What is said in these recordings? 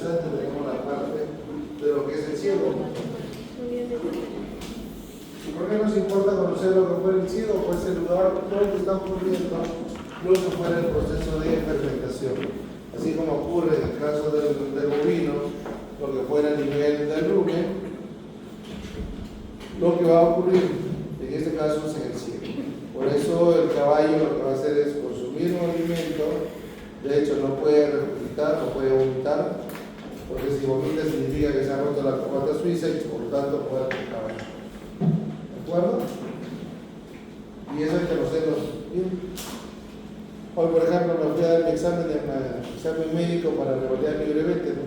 antes tenemos la parte de lo que es el ciego. ¿Y por qué nos importa conocer lo que fue el ciego? Pues el lugar donde está ocurriendo luego fuera el proceso de fermentación. Así como ocurre en el caso del bovino, lo que fuera a nivel del rumen, lo que va a ocurrir en este caso es en el ciego. Por eso el caballo lo que va a hacer es consumir un alimento, de hecho no puede regurgitar, no puede vomitar, porque si vomita significa que se ha roto la corbata suiza y por lo tanto puede el caballo. ¿De acuerdo? Y eso hay que conocerlo bien. Hoy, por ejemplo, me fui a dar mi examen médico para revalidar mi brevete, ¿no?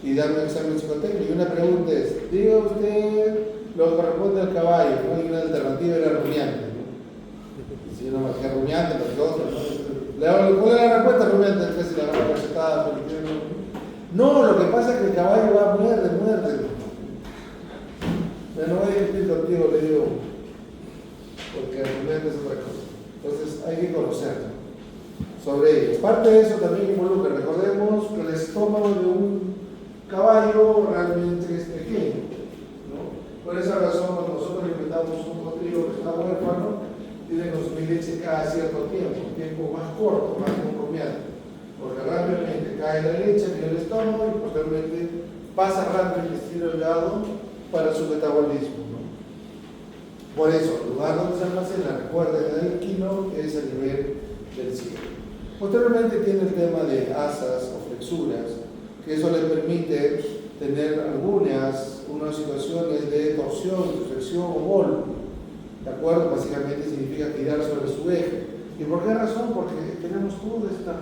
Y dar un examen psicotécnico. Y una pregunta es, diga usted lo que corresponde al caballo, ¿no? Y una alternativa era rumiante, ¿no? Y si yo no marqué rumiante, pues otro, ¿no? ¿Cuál era la respuesta? Rumiante, es que si la agarra cachetada, no, lo que pasa es que el caballo va a muerde. Pero no voy a discutir contigo, le digo, porque el rumiante es otra cosa. Entonces hay que conocerlo sobre ello. Parte de eso también involucra, recordemos que el estómago de un caballo realmente es pequeño, ¿no? Por esa razón, cuando nosotros alimentamos un potrillo que está huérfano, tiene que consumir leche cada cierto tiempo más corto, más que un rumiante, porque rápidamente cae la leche en el estómago y posteriormente pasa rápido el intestino delgado para su metabolismo, ¿no? Por eso, el lugar donde se almacena, recuerden, en el quino es el nivel del cielo. Posteriormente tiene el tema de asas o flexuras, que eso le permite tener unas situaciones de torsión, flexión o vol. ¿De acuerdo? Básicamente significa girar sobre su eje. ¿Y por qué razón? Porque tenemos toda esta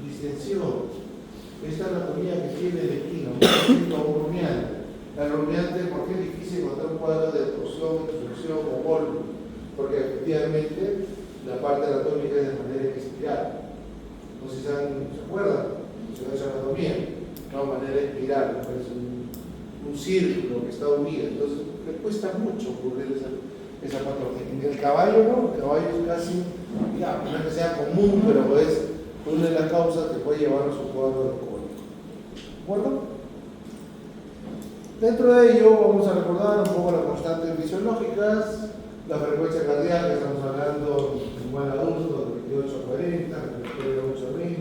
distensión, esta anatomía que tiene el equino, el rumiante. El rumiante, ¿por qué es difícil encontrar un cuadro de torsión, flexión o vol? Porque efectivamente la parte anatómica es de manera espiral. No sé si se acuerdan, se llama anatomía, no manera espiral, es un círculo que está unido, entonces le cuesta mucho ocurrir esa patología. En el caballo no, el caballo es casi, digamos, no es que sea común, pero es una de las causas que puede llevarnos a un cuadro de cólico. ¿De acuerdo? Dentro de ello vamos a recordar un poco las constantes fisiológicas, la frecuencia cardíaca, estamos hablando en un buen adulto de 28 a 40, de 8 a 20,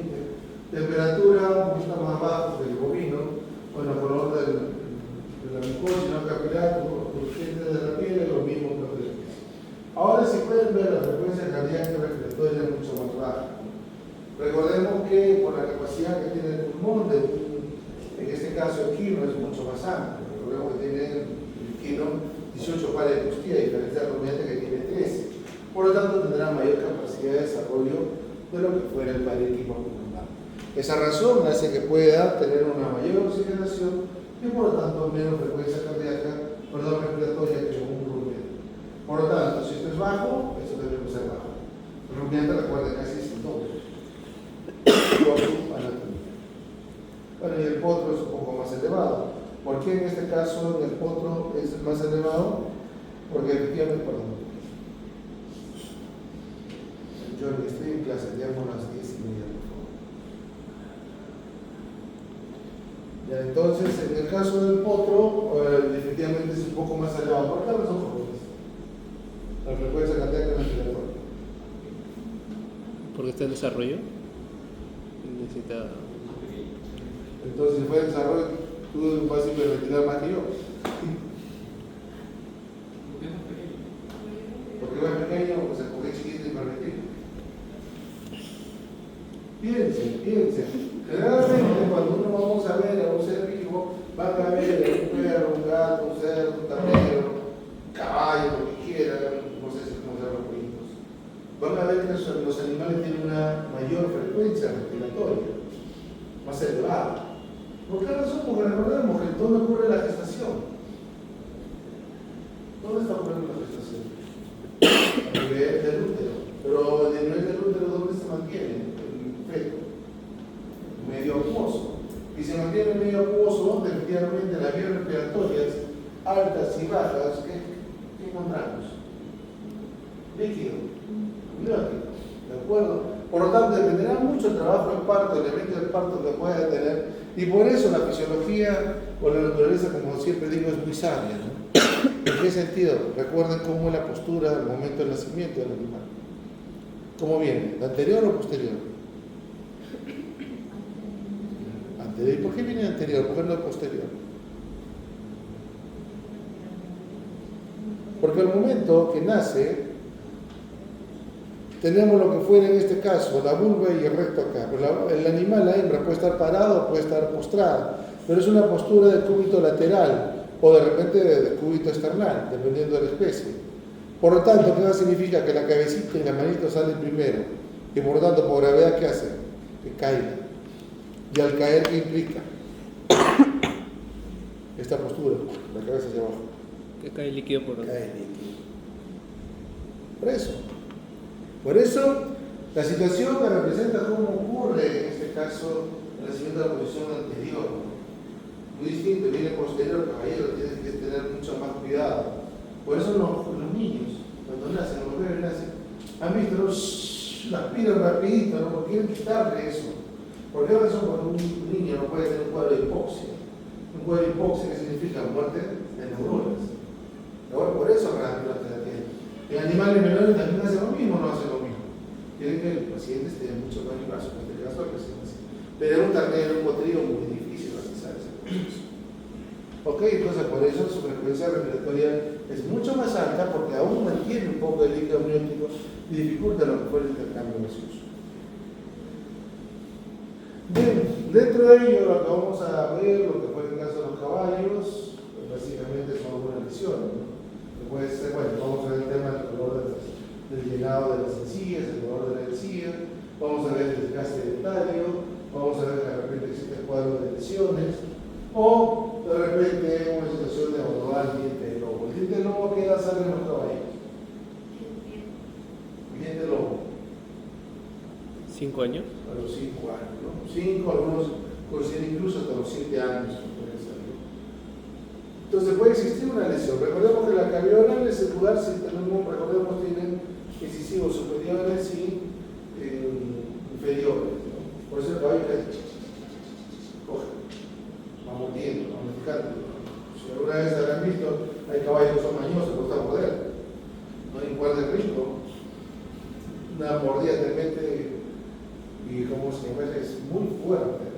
temperatura un poquito más baja que el bovino, bueno, color de la mucosa capilar, urgente de la piel, es lo mismo que el pez. Ahora si pueden ver la frecuencia cardíaca respiratoria es mucho más baja. Recordemos que por la capacidad que tiene el pulmón, en este caso el quino es mucho más amplio. Recordemos que tiene el quino 18 pares de costilla, a diferencia del rumiante que tiene 13. Por lo tanto, tendrá mayor capacidad de desarrollo de lo que fuera el parénquima pulmonar. Esa razón hace que pueda tener una mayor oxigenación y por lo tanto menos frecuencia respiratoria que un rumiante. Por lo tanto, si esto es bajo, esto debe ser bajo. El rumiante, recuerda, casi es el doble por su anatomía. Bueno, y el potro es un poco más elevado. ¿Por qué en este caso el potro es más elevado? Porque efectivamente, perdón. Yo estoy en clase, ya con las 10:30, por favor. Ya, entonces, en el caso del potro, efectivamente es un poco más elevado. ¿Por qué razón? La frecuencia cardíaca respiratoria. Porque está en desarrollo. Necesita. Entonces, si fue en desarrollo, tú vas a hiperventilar más que yo. Porque va pequeño, o sea, porque es chiquito y hiperventila. Piensen. Generalmente, cuando uno vamos a ver a un ser vivo, van a ver a un perro, un gato, un cerdo, un ternero, un caballo, lo que quieran, no sé si cómo se llaman los pollitos. Van a ver que los animales tienen una mayor frecuencia respiratoria, más elevada. ¿Por qué razón? Porque recordemos que ¿dónde ocurre la gestación? ¿Dónde está ocurriendo la gestación? A nivel del útero. Pero a nivel del útero, ¿dónde se mantiene el feto? Medio acuoso. Y se mantiene el medio acuoso, efectivamente las vías respiratorias altas y bajas, ¿qué encontramos? Líquido, amniótico, ¿de acuerdo? Por lo tanto, dependerá mucho el trabajo del parto, el evento del parto que pueda tener, y por eso la fisiología o la naturaleza, como siempre digo, es muy sabia, ¿no? ¿En qué sentido? Recuerden cómo es la postura al momento del nacimiento del animal. ¿Cómo viene? ¿De anterior o posterior? Anterior. ¿Y por qué viene anterior? ¿Por qué no posterior? Porque al momento que nace, tenemos lo que fuera en este caso, la vulva y el recto acá. Pero el animal, la hembra, puede estar parado o puede estar postrada, pero es una postura de cúbito lateral o de repente de cúbito external, dependiendo de la especie. Por lo tanto, ¿qué significa? Que la cabecita y la manito salen primero. Y por lo tanto, por gravedad, ¿qué hace? Que caiga. Y al caer, ¿qué implica? Esta postura, la cabeza hacia abajo. Que cae líquido por donde. Cae líquido. Por eso, la situación que representa cómo ocurre, en este caso, el nacimiento de la posición anterior. Muy distinto, viene posterior, caballero, tienes que tener mucho más cuidado. Por eso los niños, cuando nacen, los bebés nacen, han visto, las aspiran rapidito, ¿no? Porque quieren quitarle eso. ¿Por qué razón? Porque un niño no puede tener un cuadro de hipoxia. Un cuadro de hipoxia, que significa muerte de neuronas. Ahora, por eso rápido la tienen. En animales menores también hacen lo mismo o no hacen lo mismo. Quieren que el paciente esté mucho más brazo, en este caso el paciente. Pero un ternero, un potrillo muy difícil realizar ese proceso. Ok, entonces por eso su frecuencia respiratoria es mucho más alta porque aún mantiene un poco de líquido amniótico y dificulta lo que fue el intercambio gaseoso. Bien, dentro de ello lo que vamos a ver, lo que fue el caso de los caballos, pues básicamente son algunas lesiones, ¿no? Puede ser, bueno, vamos a ver el tema del dolor del llenado de las encías, el dolor de la encía, vamos a ver el desgaste dentario, vamos a ver que de repente existe cuadro de lesiones, o de repente una situación de abandonar el diente de lobo. El diente de lobo, ¿qué edad sale en los caballos? El diente de lobo. 5 años. A los 5 años, ¿no? 5, algunos consideran incluso hasta los 7 años. Entonces puede existir una lesión. Recordemos que la cavidad oral es circular, si tenemos, recordemos, tienen incisivos superiores y inferiores, ¿no? Por eso el caballo coge, va mordiendo, va masticando. Si alguna vez habrán visto, hay caballos que son mañosos, cuesta morder. No importa el rico, una mordida te mete y como se llama, es muy fuerte.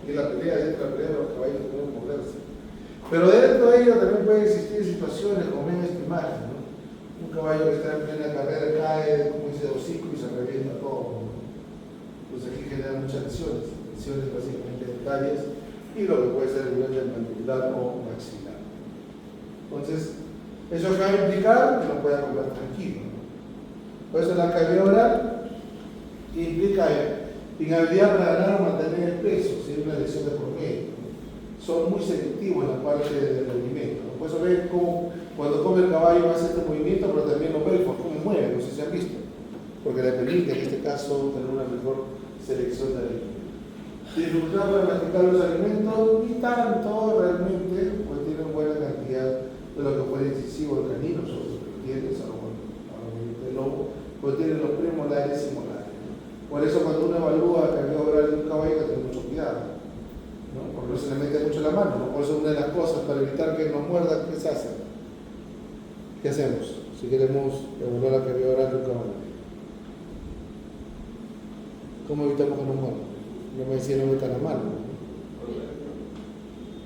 Y la pelea, dentro de la pelea de los caballos que pueden morderse. Pero dentro de ello también pueden existir situaciones como en esta imagen, ¿no? Un caballo que está en plena carrera cae, como dice, de hocico y se revienta todo, ¿no? Pues aquí genera muchas lesiones básicamente dentarias y lo que puede ser el nivel del mandibular o maxilar. Entonces, eso acaba de implicar que no pueda comer tranquilo, ¿no? Por eso la cavidad oral implica inhabilidad para ganar o mantener el peso, si hay una lesión de por medio. Son muy selectivos en la parte del movimiento, ¿no? Por eso ven cómo cuando come el caballo hace este movimiento, pero también los belfos, cómo mueve, no sé si han visto, porque le permite en este caso tener una mejor selección de alimentos. Dificultad para masticar los alimentos, ni tanto realmente, pues tienen buena cantidad de lo que fue incisivo, el canino, sobre los dientes, el lobo, pues tienen los premolares y molares, ¿no? Por eso cuando uno evalúa la cavidad oral de un caballo hay que tener mucho cuidado, ¿no? Porque no se le mete mucho la mano, ¿no? Por eso una de las cosas para evitar que nos muerda, ¿qué se hace? ¿Qué hacemos si queremos evaluar la cavidad oral de un caballo? ¿Cómo evitamos que nos muerda? No me decía no metan la mano, ¿no?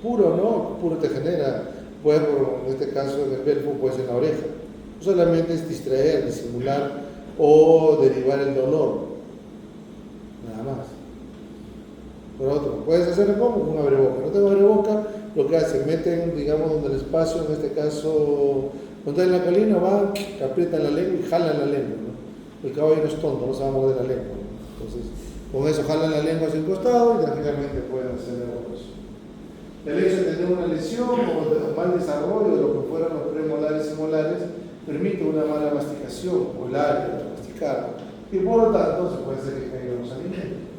Puro, ¿no? Puro te genera, puede, en este caso en el belfo puede ser en la oreja. Solamente es distraer, disimular o derivar el dolor, nada más. Por otro, puedes hacerlo como un abreboca. No tengo abreboca, lo que hacen, meten, digamos, donde el espacio, en este caso, donde en la colina, van, aprietan la lengua y jalan la lengua, ¿no? El caballo no es tonto, no se va a morder la lengua, ¿no? Entonces, con eso jalan la lengua hacia el costado y tranquilamente pueden hacer eso. El hecho de tener una lesión o de mal desarrollo de lo que fueron los premolares y molares permite una mala masticación o el área de masticar y por lo tanto se puede hacer que caigan los alimentos.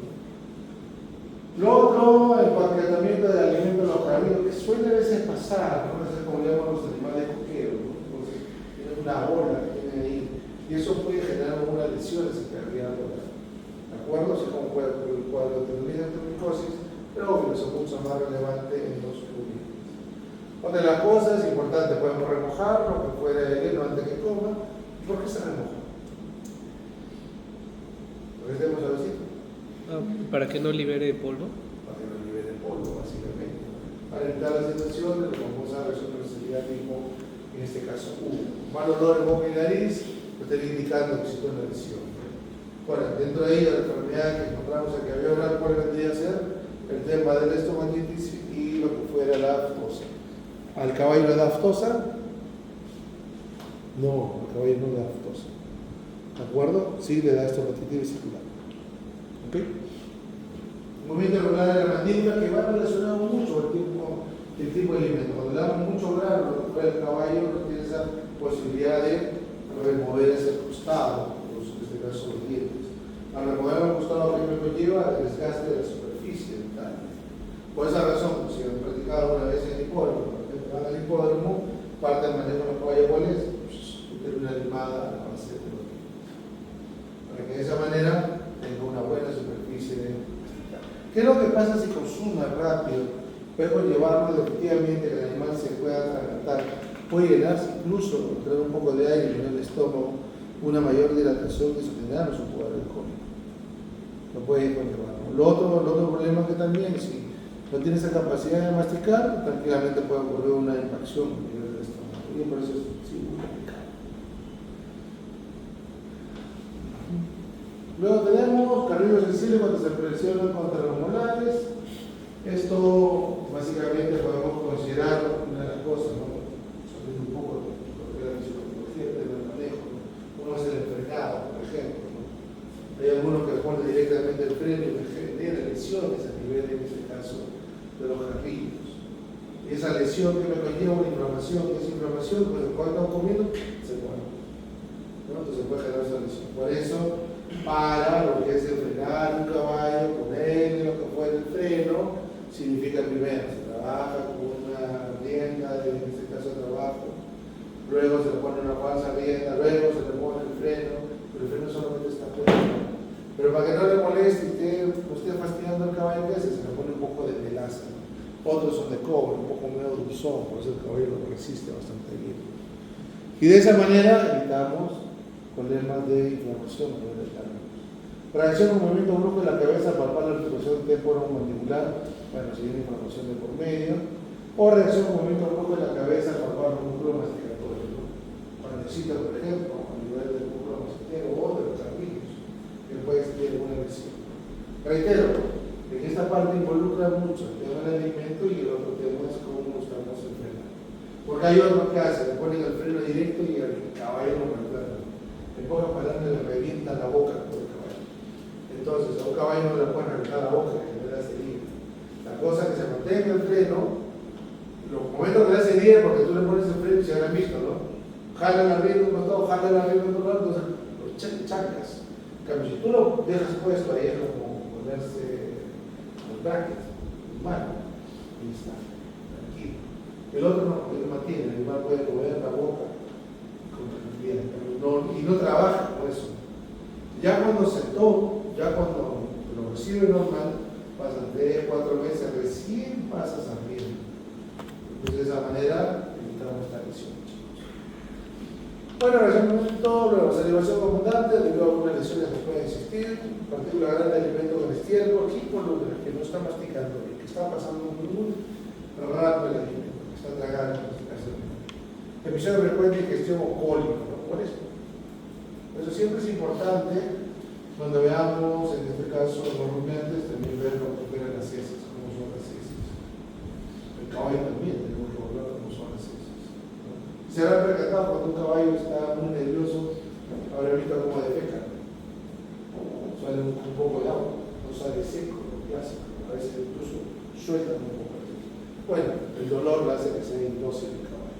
Lo otro, el empaquetamiento de alimentos en los caminos, que suele a veces pasar, ¿no? Es como le llaman los animales coqueros, ¿no? Entonces, tienen una bola que tienen ahí, y eso puede generar algunas lesiones en cavidad oral. ¿De acuerdo? Así como puede ocurrir el cuadro de tendinitis, pero obvio, eso es mucho más relevante en los juguetes. Otra de las cosas importantes, podemos remojarlo, que fuera de hielo antes que coma. ¿Por qué se remoja? Porque estemos suavecito. Para que no libere polvo. Para que no libere polvo, básicamente. Para evitar la sensación de la famosa reacción de sensibilidad tipo, en este caso, mal olor en boca y nariz, que está indicando que existe una lesión. Bueno, dentro de ella, la enfermedad que encontramos aquí había hablar, ¿cuál vendría a ser? El tema de la estomatitis y lo que fuera la aftosa. ¿Al caballo le da aftosa? No, al caballo no le da aftosa. ¿De acuerdo? Sí le da estomatitis vesicular. ¿Ok? Movimiento regular de la mandíbula que va relacionado mucho el tipo de alimento. Cuando le damos mucho grano, lo que fuera el caballo no tiene esa posibilidad de remover ese costado, en este caso los dientes. Al remover el costado, que me lleva el desgaste de la superficie dental. Por esa razón, si han practicado una vez en el hipódromo, van al hipódromo, parte del manejo de los caballos, ¿cuál es? Tener una limada a la base de los dientes. Para que de esa manera tenga una buena superficie de masticar. ¿Qué es lo que pasa si consume rápido? Puede conllevarlo efectivamente que el animal se pueda atragantar, puede llenarse incluso, tener un poco de aire en el estómago, una mayor dilatación que generar su cuadro cómico. Lo puede conllevar. Lo otro problema que también, si no tiene esa capacidad de masticar, tranquilamente puede ocurrir una impacción a nivel del estómago. Y por eso es muy complicado. Luego tenemos carrillo sensible cuando se presionan contra los molares. Esto básicamente podemos considerar una de las cosas, ¿no? Sabiendo un poco de la fisiología del manejo, ¿no? Cómo es el frenado, por ejemplo, ¿no? Hay algunos que ponen directamente el freno y generan lesiones a nivel, en este caso, de los carrillos. Y esa lesión que me conlleva una inflamación, que es inflamación, pues cuando estamos comiendo, se muere, ¿no? Entonces puede generar esa lesión. Por eso, para lo que es el frenar un caballo, ponerle lo que fuera el freno, significa primero, se trabaja con una rienda, en este caso de trabajo, luego se le pone una falsa rienda, luego se le pone el freno, pero el freno solamente está puesto. Pero para que no le moleste y esté fastidiando al caballo, ¿qué hace? Se le pone un poco de melaza. Otros son de cobre, un poco medio dulzón, por eso el caballo lo resiste bastante bien. Y de esa manera evitamos problemas de inflamación a nivel del cráneo. Reacción con movimiento brusco de la cabeza, palpar la articulación temporomandibular, bueno, si hay inflamación de por medio, o reacción con movimiento brusco de la cabeza, palpar el músculo masticatorio, ¿no? Cuando por ejemplo, a nivel del músculo masticero o de los carrillos, que puede existir alguna lesión. Reitero, en esta parte involucra mucho el tema del alimento y el otro tema es cómo estamos enfrenando. Porque hay otros que hacen, le ponen el freno directo y el caballo no reemplaza. En pocas palabras le revienta la boca por el caballo. Entonces, a un caballo no le pueden reventar la boca, que le da seguir. La cosa es que se mantenga el freno, los momentos que le hace bien, porque tú le pones el freno y se habrán visto, ¿no? Jala la rienda un costado, jala la rienda un otro lado, entonces los chancas. En cambio, si tú lo dejas puesto ahí, es como ponerse los brackets, mano, y está, tranquilo. El otro no, él mantiene, el animal puede mover la boca con tranquilidad, y no trabaja con eso. Ya cuando sentó, ya cuando lo recibe normal, pasan 3, 4 meses, recién pasas a rienda. Entonces de esa manera evitamos esta lesión, chicos. Bueno, resumiendo todo, la salivación abundante debido a algunas lesiones que pueden existir, particular de alimento con estiércol y por lo que no está masticando bien, que está pasando muy rápido el alimento, que está tragando en este caso. Episodio frecuente de digestión o cólico, ¿no? Por eso. Eso siempre es importante cuando veamos, en este caso, los rumiantes, también ver lo que operan las heces, cómo son las heces. El caballo también tenemos que ver cómo son las heces, ¿no? Se habrá percatado cuando un caballo está muy nervioso, habrá visto cómo defeca. Sale un poco de agua, no sale seco, lo clásico, a veces incluso suelta un poco. Bueno, el dolor lo hace que sea indócil el caballo.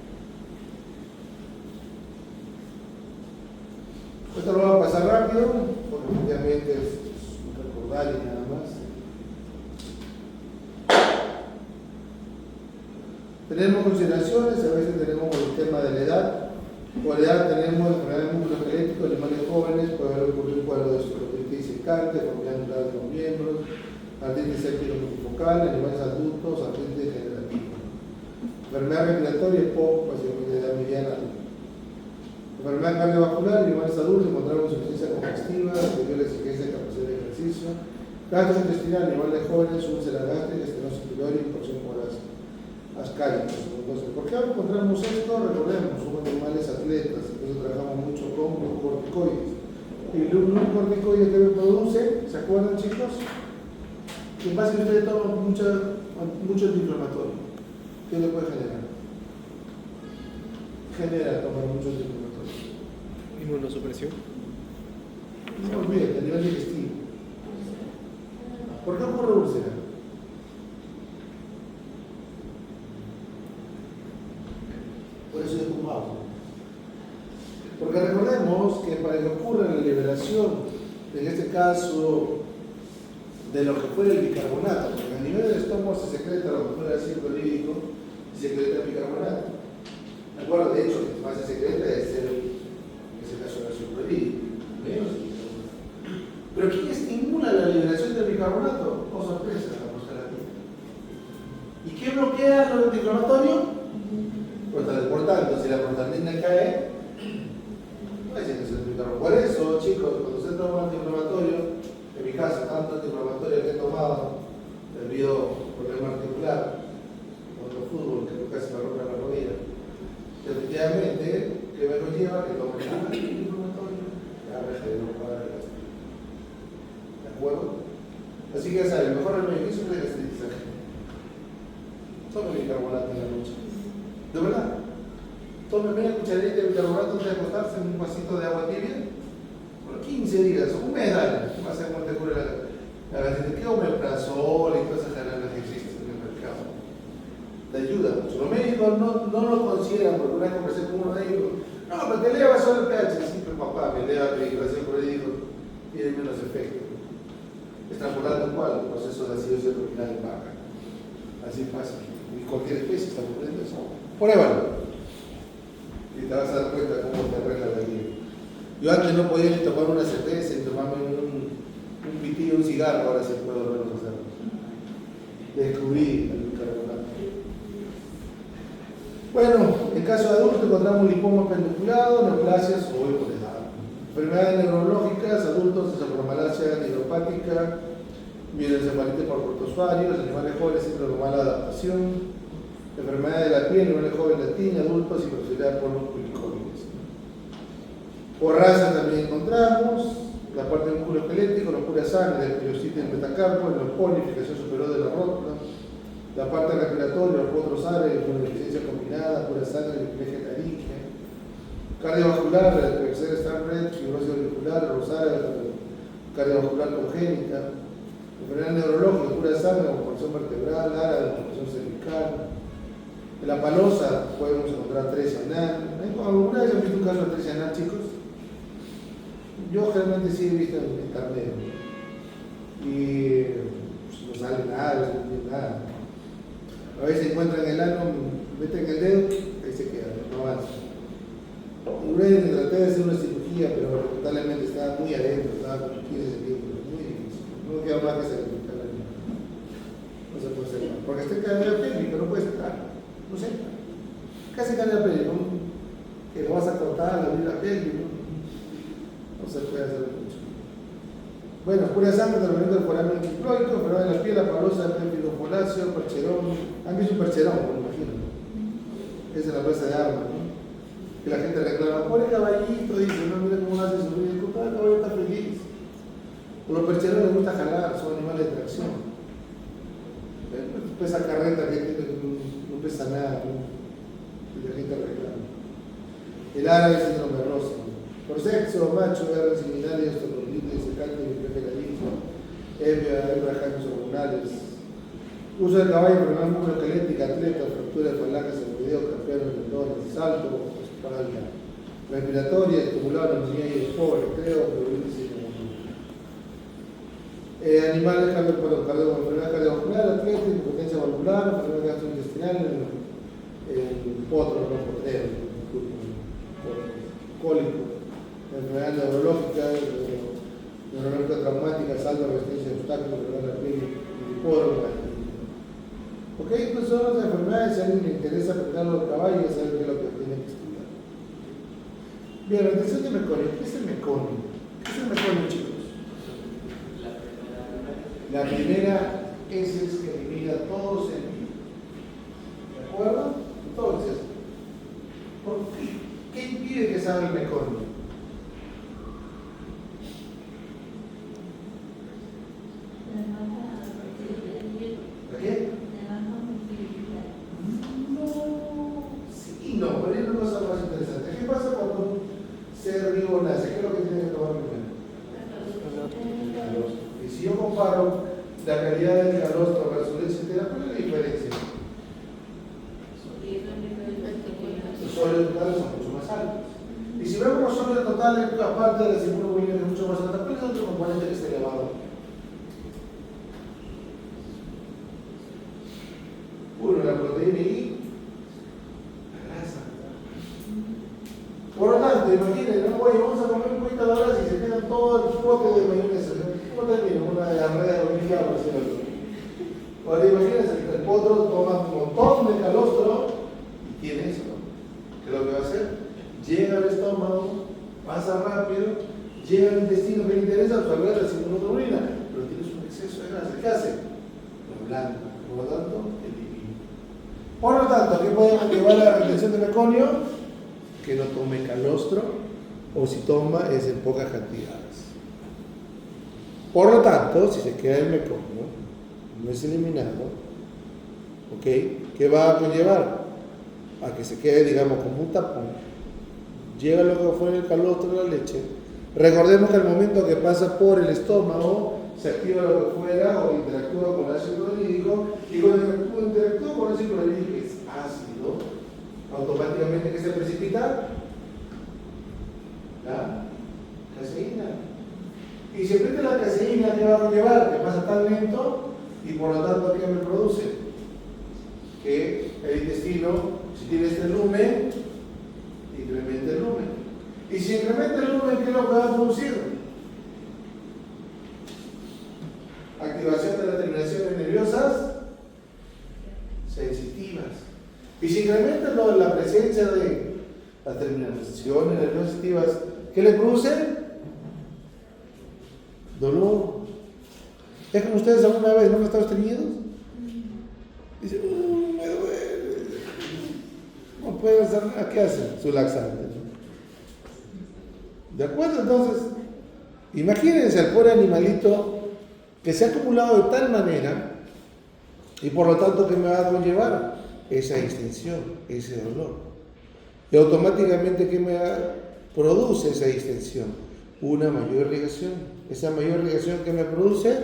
Esto lo voy a pasar rápido, porque obviamente es un recordar y nada más. Tenemos consideraciones, a veces tenemos el tema de la edad. Por edad tenemos enfermedad del músculo esquelético, animales jóvenes, puede haber ocurrido un cuadro de osteoporosis artritis secante, deformidad angular de los miembros, artritis séptica multifocal, animales adultos, artritis degenerativa. Enfermedad respiratoria, EPOC, básicamente de edad mediana. Enfermedad cardiovascular, animales adultos, encontramos insuficiencia congestiva, superior a la exigencia de capacidad de ejercicio. Gastrointestinal, animales jóvenes, úlcera gástrica, estenosis pylori, porción por ascálicos. Entonces, ¿por qué encontramos esto? Recordemos, somos animales atletas, entonces trabajamos mucho con glucocorticoides. Y el glucocorticoide que me produce, ¿se acuerdan, chicos? En base a que ustedes toman mucho antiinflamatorio. ¿Qué le puede generar? Genera tomar mucho antiinflamatorio. Inmunosupresión. No olviden, a nivel digestivo. ¿Por qué ocurre úlcera? Por eso es un agua. Porque recordemos que para que ocurra la liberación, en este caso, de lo que fue el bicarbonato, porque a nivel del estómago se secreta lo que fue el ácido clorhídrico y se secreta el bicarbonato. ¿De acuerdo? De hecho, lo que más se secreta es el caso del ácido clorhídrico. Pero ¿quién estimula la liberación del bicarbonato? Oh, sorpresa, la prostaglandina. ¿Y qué bloquea lo antiinflamatorio? Por tanto, si la prostaglandina cae, no hay que ser bicarbonato. Por eso, chicos, cuando se toma antiinflamatorio, en mi caso, tanto antiinflamatorio que he tomado debido a problema articular, contra el fútbol, que casi me rompe la rodilla, efectivamente, que me conlleva que tome antiinflamatorio, ya deje de no parar el gasto. ¿De acuerdo? Así que ya saben, el mejor remedio es un desgastritizaje. Tome bicarbonato en la noche. ¿De verdad? Tome media cucharadita de bicarbonato antes de acostarse en un vasito de agua tibia. Por 15 días, un mes, dale. Va a ser como te cure la gastrita. ¿Qué omeprazol y todas esas jaranas que existen en el mercado? Te ayuda mucho. Los médicos no lo consideran, porque una vez conversé con uno de ellos. No, pero te eleva solo el pH. Sí, pero papá, me eleva la vibración por el hijo. Tiene menos efecto. Extrapolando cuál, el proceso de ácido celular en vaca. Así pasa. Y cualquier especie está ocurriendo eso. Pruébalo. Y te vas a dar cuenta cómo te arregla la vida. Yo antes no podía ni tomar una cerveza ni tomarme un pitillo, un cigarro, ahora sí puedo verlo hacerlo. Descubrí el bicarbonato. Bueno, en caso de adultos encontramos lipoma pendiculado, neoplasias o hipoledad. Enfermedades neurológicas, adultos, encefalomalacia neuropática, mioencefalitis por protozoarios, animales jóvenes, síndrome de mala adaptación, enfermedades de la piel, animales jóvenes latín, adultos y posibilidad por los policoides. Por raza también encontramos la parte musculoesquelética, la pura sangre, el periostite del metacarpo, la ponificación superior de la rótula, la parte respiratoria, los potros árabes, con deficiencia combinada, pura sangre, vegetaricia, cardiovascular, el tercer Starred, fibrosis auricular, rosaria, cardiovascular congénita, enfermedad neurológica, pura sangre, conformación vertebral, área, conformación cervical. En la palosa podemos encontrar atresia anal. ¿Alguna vez han visto un caso de atresia anal, chicos? Yo generalmente sí he visto en internet. Y pues, no sale nada, no sale nada. A veces encuentran el ano, meten el dedo, ahí se queda, no avanza. Una vez me traté de hacer una cirugía, pero lamentablemente estaba muy adentro, estaba con 15 centímetros, muy difícil. No queda más que sacrificar la vida. No se puede hacer nada. Porque está en cadena pélvica, no puedes entrar. No sé. Casi cadena pélvica, que lo vas a cortar, abrir la pelvis, no se puede hacer mucho. Bueno, pura sangre, tratamiento del foramen equiploico, enfermedad de la piel, la palosa, pempidofolacio, percherón. ¿Han visto un percherón? Me imagino. Esa es la plaza de armas, ¿no? Que la gente reclama, pobre caballito, dice, no, mira cómo hace su vida, el caballo está feliz. A los percherones les gusta jalar, son animales de tracción. Esa carreta que no pesa nada, ¿no? Y la gente reclama. El árabe es síndrome rosa. Por sexo, macho, guerra seminarios, estornoditis, secante, hiperfelarismo, hemorragias hormonales. Uso del caballo, enfermedad musculoesquelética, atleta, fractura de falanges, video, campeones, tendones, salto, espalda, respiratoria, estimulado, neumonía y pobre, creo, animales, enfermedad cardiovascular, atleta, impotencia valvular, enfermedad gastrointestinal, el potro, no potrero, cólico, enfermedad neurológica, neurológica traumática, salto, resistencia a obstáculos, la piel y polvo. Ok, pues son las enfermedades, si a alguien le interesa aprender los caballos, saber qué es lo que tiene que estudiar. Bien, la atención de meconio. ¿Qué es el meconio? ¿Qué es el meconio, chicos? La primera es que elimina todo sentido. ¿De acuerdo? Entonces, ¿por qué impide que salga el meconio? ¿Por qué? No. Sí, no, pero hay una cosa más interesante. ¿Qué pasa cuando un ser vivo nace? ¿Qué es lo que tiene que tomar primero? Calostro. Y si yo comparo la calidad del calostro versus el etcétera, ¿cuál es la diferencia? Los sólidos totales son mucho más altos. Y si vemos los sólidos totales, aparte de la inmunoglobulina que es mucho más alta, ¿cuál es otro componente que está elevado? Uno, la proteína y la grasa. Por lo tanto, imagínense, ¿no? Oye, vamos a comer un poquito de grasa y se quedan todo el pote de mayonesa. ¿Cómo termina? Una diarrea dominicana, por decirlo. Ahora imagínense, el potro toma un montón de calostro y tiene eso, ¿no? ¿Qué es lo que va a hacer? Llega al estómago, pasa rápido, llega al intestino que le interesa absorber la inmunoglobulina, pero tienes un exceso de grasa. ¿Qué hace? Lo blanca. Por lo tanto, elimina. Por lo tanto, ¿qué podemos llevar a la retención de meconio? Que no tome calostro, o si toma es en pocas cantidades. Por lo tanto, si se queda el meconio, no es eliminado, ¿ok? ¿Qué va a conllevar? A que se quede, digamos, como un tapón. Llega lo que fue el calostro de la leche. Recordemos que al momento que pasa por el estómago, se activa lo que fuera o interactúa con el ácido clorhídrico, y cuando interactúa con el ácido clorhídrico es ácido, automáticamente, ¿qué se precipita? La caseína. Y si aprieta la caseína, ¿qué va a conllevar? Que pasa tan lento y por lo tanto, ¿qué me produce? Que el intestino, si tiene este lumen, incrementa el lumen. Y si incrementa el lumen, ¿qué es lo que va a producir? Activación de las terminaciones nerviosas sensitivas. Y si incrementa la presencia de las terminaciones nerviosas sensitivas, ¿qué le produce? Dolor. ¿Es como ustedes alguna vez no han estado estreñidos? Dicen, me duele. No pueden hacer nada. ¿Qué hacen? Su laxante. ¿De acuerdo? Entonces, imagínense al pobre animalito que se ha acumulado de tal manera y por lo tanto, ¿qué me va a conllevar? Esa distensión, ese dolor. Y automáticamente, ¿qué me produce esa distensión? Una mayor irrigación. Esa mayor irrigación que me produce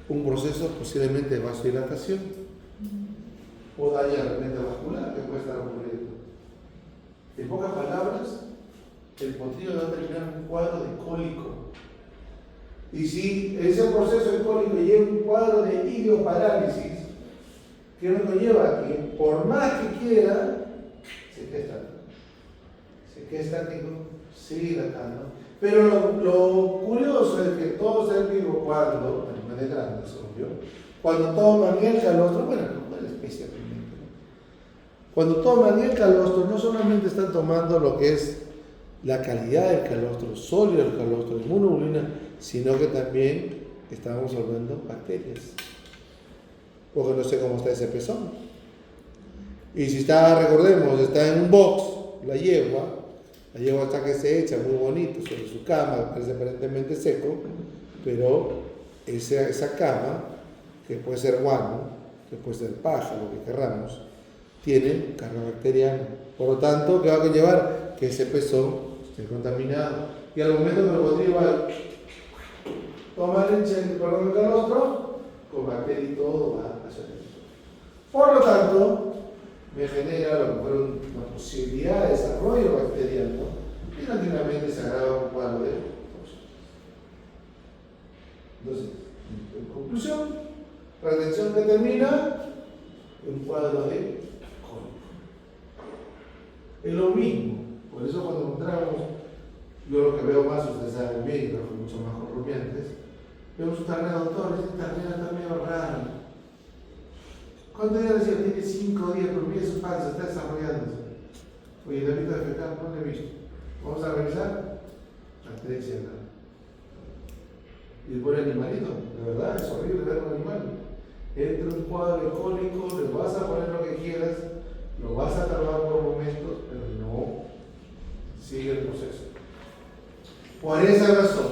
un proceso posiblemente de vasodilatación o daño de repente vascular que puede estar ocurriendo. En pocas palabras, el potrillo va a terminar en un cuadro de cólico. Y si ese proceso de cólico lleva un cuadro de idioparálisis, ¿qué me conlleva? Que por más que quiera, se queda estático. Se queda estático, sigue dilatando. Pero lo curioso es que todo ser vivo cuando, animales grandes, obvio, cuando toman el calostro, bueno, no la especie realmente, ¿no? Cuando toman el calostro, no solamente están tomando lo que es la calidad del calostro, sólido del calostro, inmunoglobulina, sino que también están absorbiendo bacterias. Porque no sé cómo está ese pezón. Y si está, recordemos, está en un box, la yegua está que se echa muy bonito sobre su cama, parece aparentemente seco, pero esa cama, que puede ser guano, que puede ser paja, lo que querramos, tiene carga bacteriana. Por lo tanto, ¿qué va a conllevar? Que ese pezón esté contaminado. Y al momento que el potrillo va a tomar leche, el calostro, con bacteria y todo va a hacer eso. Por lo tanto, me genera lo que fuera una posibilidad de desarrollo bacteriano y tranquilamente se agrava un cuadro de toxicidad. Entonces, en conclusión, la retención determina un cuadro de cólico. Es lo mismo, por eso cuando encontramos Yo lo que veo más, ustedes saben bien, creo que mucho más corruptientes, veo su tarea, doctor, este tarea está medio raro. ¿Cuántos días decía? Tiene 5 días, por mí su panza está desarrollándose. Oye, la vida de fecal no la he visto. Vamos a revisar. Atresia, y el buen animalito, de verdad, es horrible ver un animal. Entra un cuadro cólico, le vas a poner lo que quieras, lo vas a tardar por momentos, pero no sigue el proceso. Por esa razón,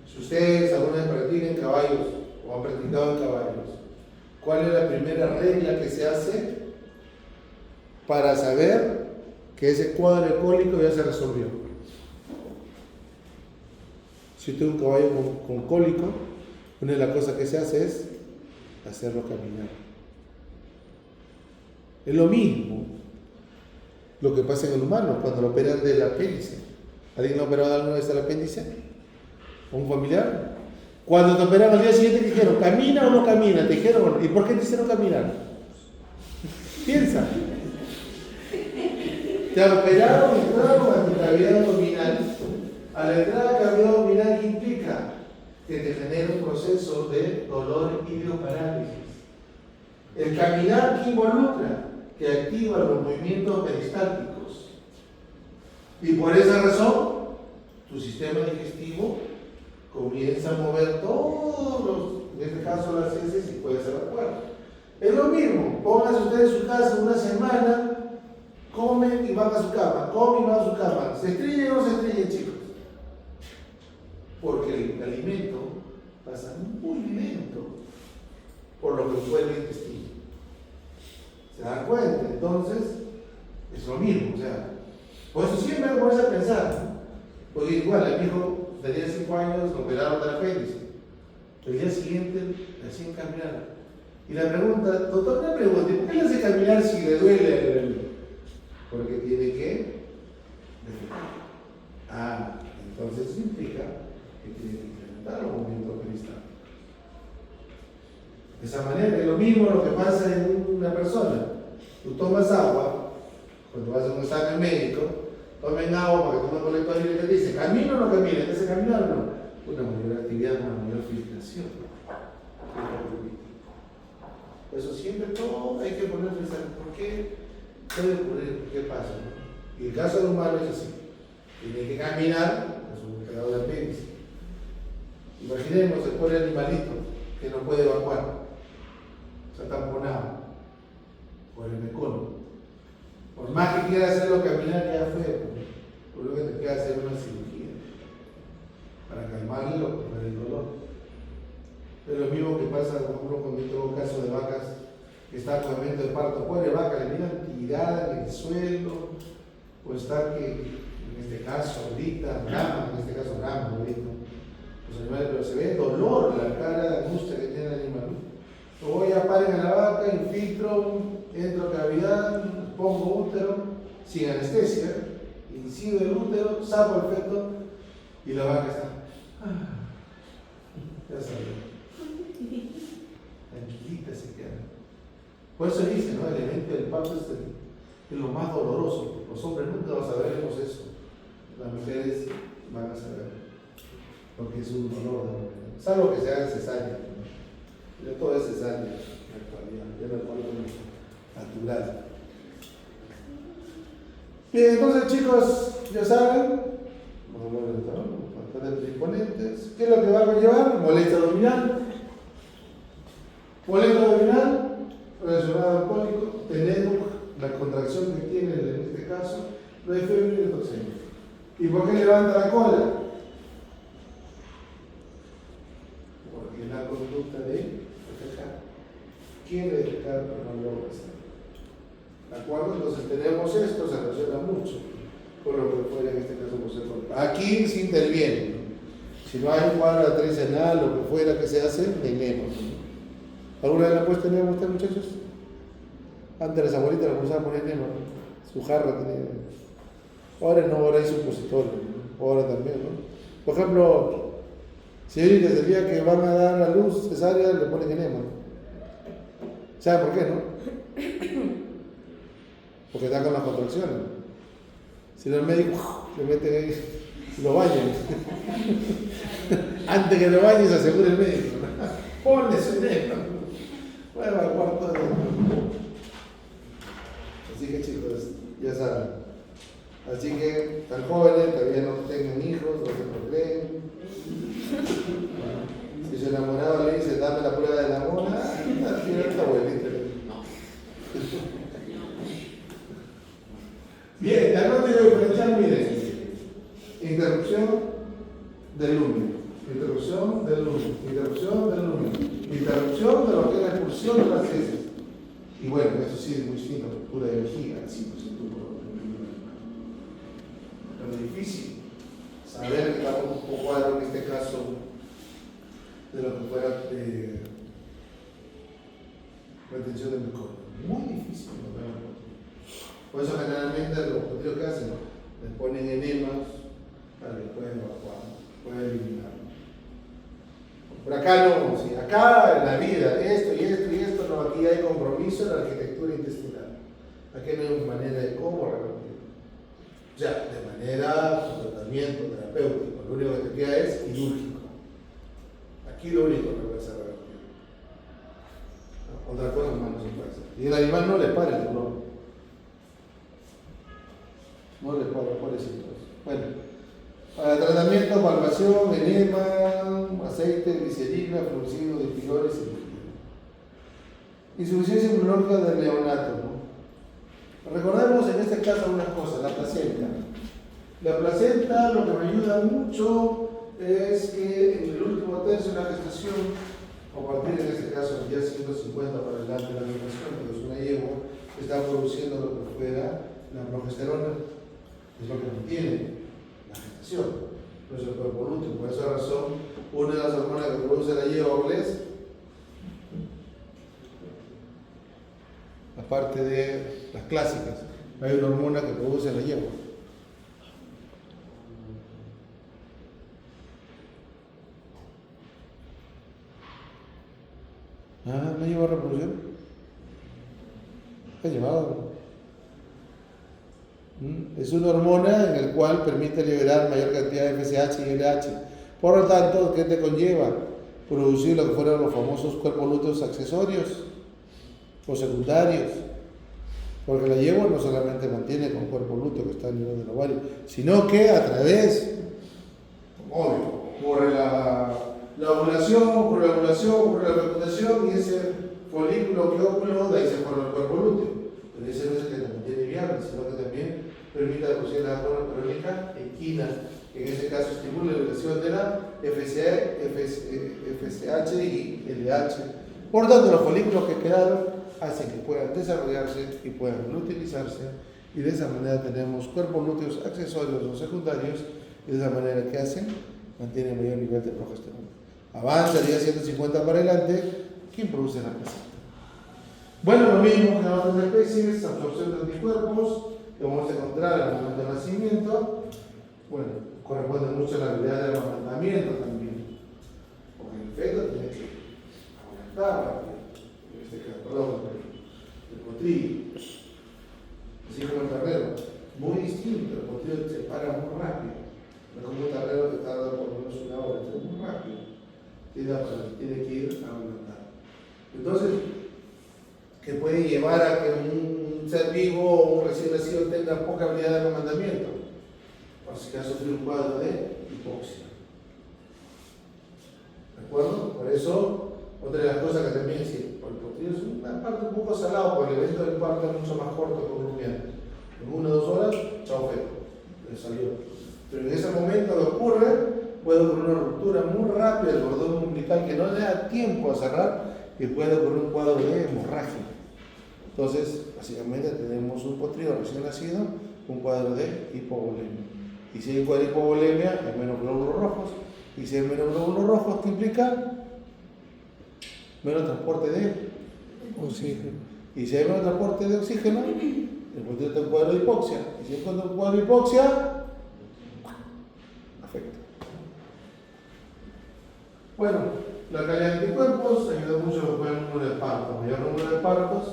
si ustedes alguna vez practican caballos o han practicado en caballos, ¿cuál es la primera regla que se hace para saber que ese cuadro cólico ya se resolvió? Si tengo un caballo con cólico, una de las cosas que se hace es hacerlo caminar. Es lo mismo lo que pasa en el humano cuando lo operan del apéndice. ¿Alguien lo ha operado alguna vez del apéndice? ¿O un familiar? Cuando te operaron al día siguiente te dijeron, ¿camina o no camina? Te dijeron, ¿y por qué te hicieron caminar? Piensa. Te operaron, entraron a tu cavidad abdominal. A la entrada a cavidad abdominal, ¿qué implica? Que te genera un proceso de dolor y parálisis. El caminar, ¿qué involucra? Que activa los movimientos peristálticos. Y por esa razón, tu sistema digestivo comienza a mover todos los, en este caso las heces, y puede ser la cuarta. Es lo mismo, pónganse ustedes en su casa una semana, comen y van a su cama, comen y van a su cama. ¿Se estrellen o no se estrellen, chicos? Porque el alimento pasa muy lento por lo que fue el intestino. ¿Se dan cuenta? Entonces, es lo mismo. O sea, por eso siempre me pones a pensar, ¿no? Porque igual, a mi hijo tenía 5 años, lo operaron del apéndice. El día siguiente le hacían caminar. Y la pregunta, doctor, una pregunta, ¿por qué le hace caminar si le duele? Porque tiene que defecar. Ah, entonces eso implica que tiene que incrementar los movimientos peristálticos. De esa manera, es lo mismo lo que pasa en una persona. Tú tomas agua, cuando vas a un examen médico, tomen agua para que tu colector y te dice, ¿camina o no camina? ¿Te hace caminar o no? Una mayor actividad, una mayor filtración. Por eso siempre todo hay que poner a pensar, ¿por qué puede ocurrir? ¿Qué pasa? Y el caso del humano es así. Tiene que caminar, es un grado de apéndice. Imaginemos el pobre animalito que no puede evacuar, está tamponado por el mecón. Por más que quiera hacerlo caminar, queda feo. Por lo que te queda hacer una cirugía para calmarlo, para el dolor. Es lo mismo que pasa, por ejemplo, cuando yo tengo casos de vacas que están con evento de parto. Pobre vaca, le miran tirada en el suelo, o está que, en este caso, ahorita, rama, en este caso, rama, ahorita. Los animales, pero se ve dolor, la cara de angustia que tiene el animal. Yo voy a paren a la vaca, infiltro, entro a cavidad, pongo útero, sin anestesia, incido el útero, saco el feto y la vaca está. Ya salió. Tranquilita se queda. Por eso dice, ¿no? El evento del parto es lo más doloroso. Los hombres nunca sabremos eso. Las mujeres van a saber. Porque es un dolor de la mujer. Salvo que se haga cesárea. ¿No? Ya todo es cesárea en la actualidad. Ya no es algo natural. Bien, entonces chicos, ya saben, bastante imponentes. ¿Qué es lo que va a conllevar? Molestia abdominal. Molestia abdominal relacionada al cólico. Tenemos la contracción que tiene en este caso, no hay fiebre ni toxemia. ¿Y por qué levanta la cola? Porque la conducta de defecar. Quiere defecar, pero no logra hacerlo. ¿De acuerdo? Entonces tenemos esto, se relaciona mucho con lo que fuera en este caso por ser corporal. Aquí se interviene, ¿no? Si no hay un cuadro de atriz anal, lo que fuera que se hace, tenemos. ¿Alguna vez la puedes tener usted, muchachos? Antes las abuelitas la usaban poner enema, ¿no? Su jarra tenía. Ahora no, ahora hay supositorio, ¿no? Ahora también, ¿no? Por ejemplo, si desde el día que van a dar a luz cesárea, le ponen enema. ¿Saben por qué, no? Porque está con las contracciones. Si no, el médico le mete ahí lo bañan. Antes que lo bañes, asegura el médico. Ponle su negro. Vuelva al cuarto de... Así que chicos, ya saben. Así que, tan jóvenes, todavía no tengan hijos, no se procreen. Si su enamorado le dice, dame la prueba del amor, tiene esta abuelita. Bien, la nota de diferencial, miren. Interrupción del lumen. Interrupción del lumen. Interrupción del lumen. Interrupción de lo que es la expulsión de las heces. Y bueno, esto sí es muy distinto, pura energía, así pues. Pero es difícil saber que estamos un poco cuadro en este caso de lo que fuera retención del micrófono. Muy difícil, ¿no? Por eso generalmente los potrios que hacen, les ponen enemas para que puedan evacuar, puedan eliminar. Por acá no, sí, acá en la vida, esto y esto y esto, no, aquí hay compromiso en la arquitectura intestinal. Aquí no hay manera de cómo revertir. O sea, de manera de tratamiento terapéutico, lo único que te queda es quirúrgico. Aquí lo único que puede ser revertir. Otra cosa más no se puede hacer. Y el animal no le para el dolor. No le para, pobrecitos. Bueno, para tratamiento, palpación, enema, aceite, glicerina, fluoxígeno, difilores y líquido. Insuficiencia inmunológica del neonato, ¿no? Recordemos en este caso unas cosas, la placenta. La placenta lo que me ayuda mucho es que en el último tercio de la gestación, a partir en este caso del día 150 para adelante de la gestación, que es una yegua, está produciendo lo que fuera la progesterona, es lo que mantiene la gestación, no es el cuerpo lúteo. Por esa razón, una de las hormonas que produce la yegua es, aparte de las clásicas, hay una hormona que produce la yegua. ¿No lleva reproducción? ¿Ha llevado? Es una hormona en la cual permite liberar mayor cantidad de FSH y LH. Por lo tanto, ¿qué te conlleva? Producir lo que fueron los famosos cuerpos lúteos accesorios o secundarios. Porque la yegua no solamente mantiene con cuerpo lúteo que está a nivel del ovario, sino que a través, obvio, por la ovulación, por la fecundación y ese folículo que óvulo, de ahí se forma el cuerpo lúteo. Pero ese no es el que la mantiene viable, sino que también permite la producción de la hormona crónica equina, que en este caso estimula la liberación de la FSH y LH. Por lo tanto, los folículos que quedaron hacen que puedan desarrollarse y puedan utilizarse, y de esa manera tenemos cuerpos lúteos accesorios o secundarios, y de esa manera que hacen, mantienen mayor nivel de progesterona. Avanza el día 150 para adelante, ¿quién produce la placenta? Bueno, lo mismo que en otras especies, absorción de anticuerpos, que vamos a encontrar al momento del nacimiento. Bueno, corresponde mucho a la habilidad del amamantamiento también, porque el feto tiene que amamantar, en este caso, perdón, el potrillo, así como el ternero, muy distinto, el potrillo se para muy rápido, no es como un ternero que tarda por lo menos una hora, es muy rápido, tiene que ir a amamantar. Entonces, que puede llevar a que un ser vivo o un recién nacido tenga poca habilidad de amamantamiento, o si ha sufrido un cuadro de hipoxia. ¿De acuerdo? Por eso, otra de las cosas que también es decir, por el potrillo es una parte un poco salado, porque el evento del parto es mucho más corto que un rumiante. En 1 o 2 horas, chao feto, le salió. Pero en ese momento que ocurre, puede ocurrir una ruptura muy rápida del cordón umbilical que no le da tiempo a cerrar y puede ocurrir un cuadro de hemorragia. Entonces, básicamente tenemos un potrillo recién nacido, un cuadro de hipovolemia. Y si hay un cuadro de hipovolemia, hay menos glóbulos rojos. Y si hay menos glóbulos rojos, ¿qué implica? Menos transporte de oxígeno. Y si hay menos transporte de oxígeno, el potrillo está en cuadro de hipoxia. Y si encuentra un cuadro de hipoxia, afecta. Bueno, la calidad de anticuerpos ayuda mucho a buscar el número de partos. Mayor número de partos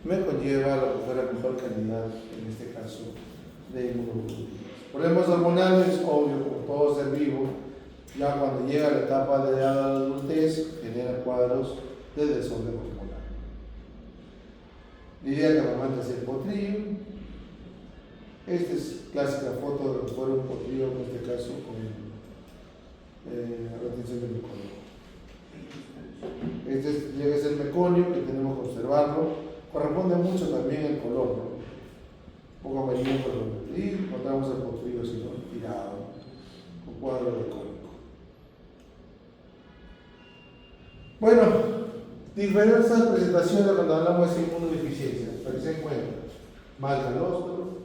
me conlleva lo que fuera mejor calidad, en este caso, de inmunoglobulina. Problemas hormonales, obvio, como todo ser vivo, ya cuando llega a la etapa de la adultez, genera cuadros de desorden hormonal. La idea que amamanta es el potrillo. Esta es clásica foto de lo que fuera un potrillo, en este caso con retención de meconio. Este llega a ser meconio, que tenemos que observarlo. Corresponde mucho también el color, ¿no? Un poco amarillento y encontramos el potrillo así, ¿no? Tirado, con cuadro de cólico. Bueno, diferentes presentaciones cuando hablamos de inmunodeficiencia, para que se encuentra mal calostro,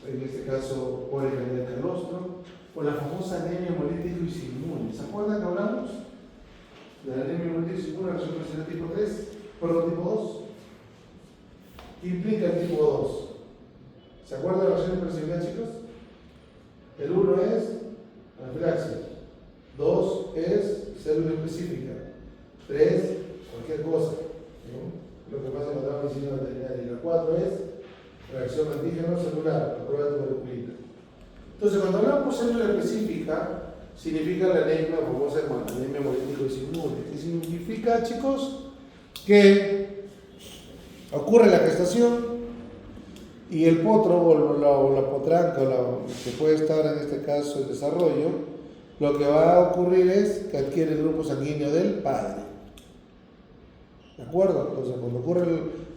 en este caso policaridad del calostro, o la famosa anemia hemolítica inmune. ¿Se acuerdan que hablamos de la anemia hemolítica inmune, la reacción tipo 3, perdón, tipo 2? ¿Qué implica el tipo 2? ¿Se acuerdan de la reacción de presibilidad, chicos? El 1 es anfilaxia, 2 es célula específica, 3 cualquier cosa, ¿no? Lo que pasa en la medicina veterinaria. Y la 4 es reacción antígeno celular, la prueba de tuberculina. Entonces, cuando hablamos de célula específica, significa la anemia, famosa anemia hemolítica inmune. ¿Qué significa, chicos? Que ocurre la gestación y el potro o la potranca que puede estar en este caso en desarrollo, lo que va a ocurrir es que adquiere el grupo sanguíneo del padre. ¿De acuerdo? Entonces, cuando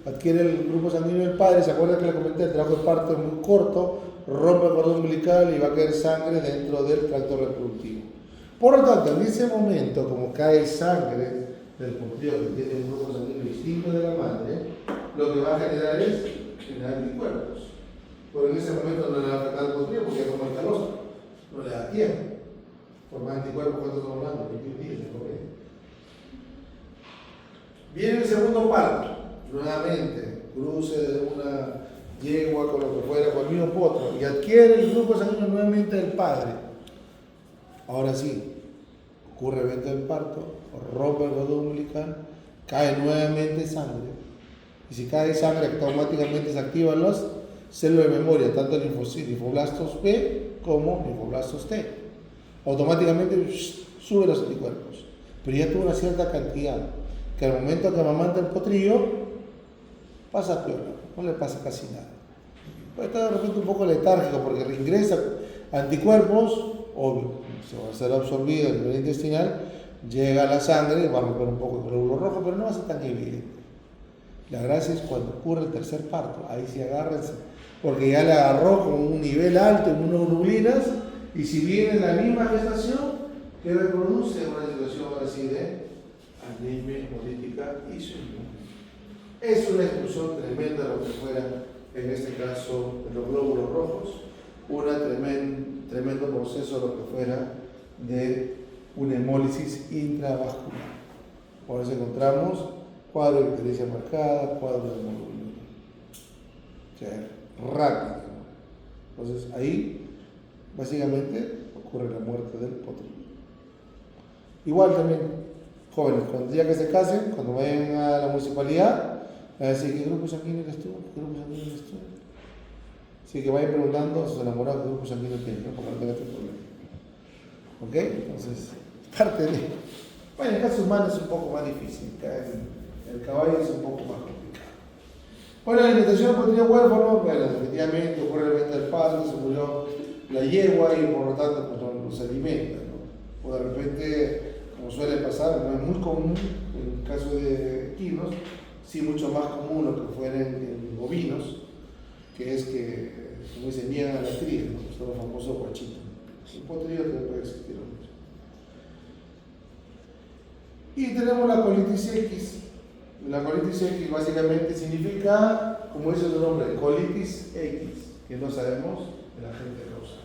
adquiere el grupo sanguíneo del padre, ¿se acuerdan que le comenté? El trabajo de parto es muy corto, rompe el cordón umbilical y va a caer sangre dentro del tracto reproductivo. Por lo tanto, en ese momento, como cae sangre del potrillo que tiene un grupo sanguíneo distinto de la madre, lo que va a generar es generar anticuerpos. Pero en ese momento no le va a afectar al potrillo porque es como el calostro, no le da tiempo. Formar anticuerpos, ¿cuánto estamos hablando? 21 días, ¿no? Viene el segundo parto, nuevamente, cruce de una yegua con lo que fuera, con el mismo potro, y adquiere el grupo sanguíneo nuevamente del padre. Ahora sí, ocurre evento del parto, rompe el cordón umbilical, cae nuevamente sangre, y si cae sangre automáticamente se activan las células de memoria, tanto linfoblastos B como linfoblastos T. Automáticamente sube los anticuerpos, pero ya tuvo una cierta cantidad, que al momento que amamanta el potrillo, pasa peor, no le pasa casi nada. Puede estar de repente un poco letárgico porque reingresa anticuerpos, obvio, se va a ser absorbido a nivel intestinal, llega a la sangre, va a romper un poco el glóbulo rojo, pero no va a ser tan evidente. La gracia es cuando ocurre el tercer parto, ahí sí agárrense, porque ya le agarró con un nivel alto en inmunoglobulinas, y si viene la misma gestación, que reproduce una situación así de anemia hemolítica inmune. Es una expulsión tremenda lo que fuera, en este caso, de los glóbulos rojos, un tremendo proceso lo que fuera de una hemólisis intravascular. Por eso encontramos cuadro de ictericia marcada, cuadro de hemoglobina. O sea, rápido. Entonces ahí, básicamente, ocurre la muerte del potrillo. Igual también, jóvenes, cuando ya que se casen, cuando vayan a la municipalidad, van a decir, ¿qué grupo sanguíneo eres tú? ¿Qué grupo sanguíneo eres tú? Así que vayan preguntando a sus enamorados qué grupo sanguíneo tienen, ¿no? Porque no tengan este problema. ¿Ok? Entonces, parte de... Bueno, en caso humano es un poco más difícil, el caballo es un poco más complicado. Bueno, la alimentación del potrillo huérfano, bueno, definitivamente ocurre el evento del parto, se murió la yegua y por lo tanto pues, no se alimenta, ¿no? O de repente, como suele pasar, no es muy común en el caso de equinos, sí mucho más común lo que fuera en bovinos, que es que, como dicen, niegan a la cría, ¿no? Son los famosos guachitos. El potrillo también puede existir mucho. Y tenemos la colitis X. La colitis X básicamente significa, como dice su nombre, colitis X, que no sabemos el agente causal.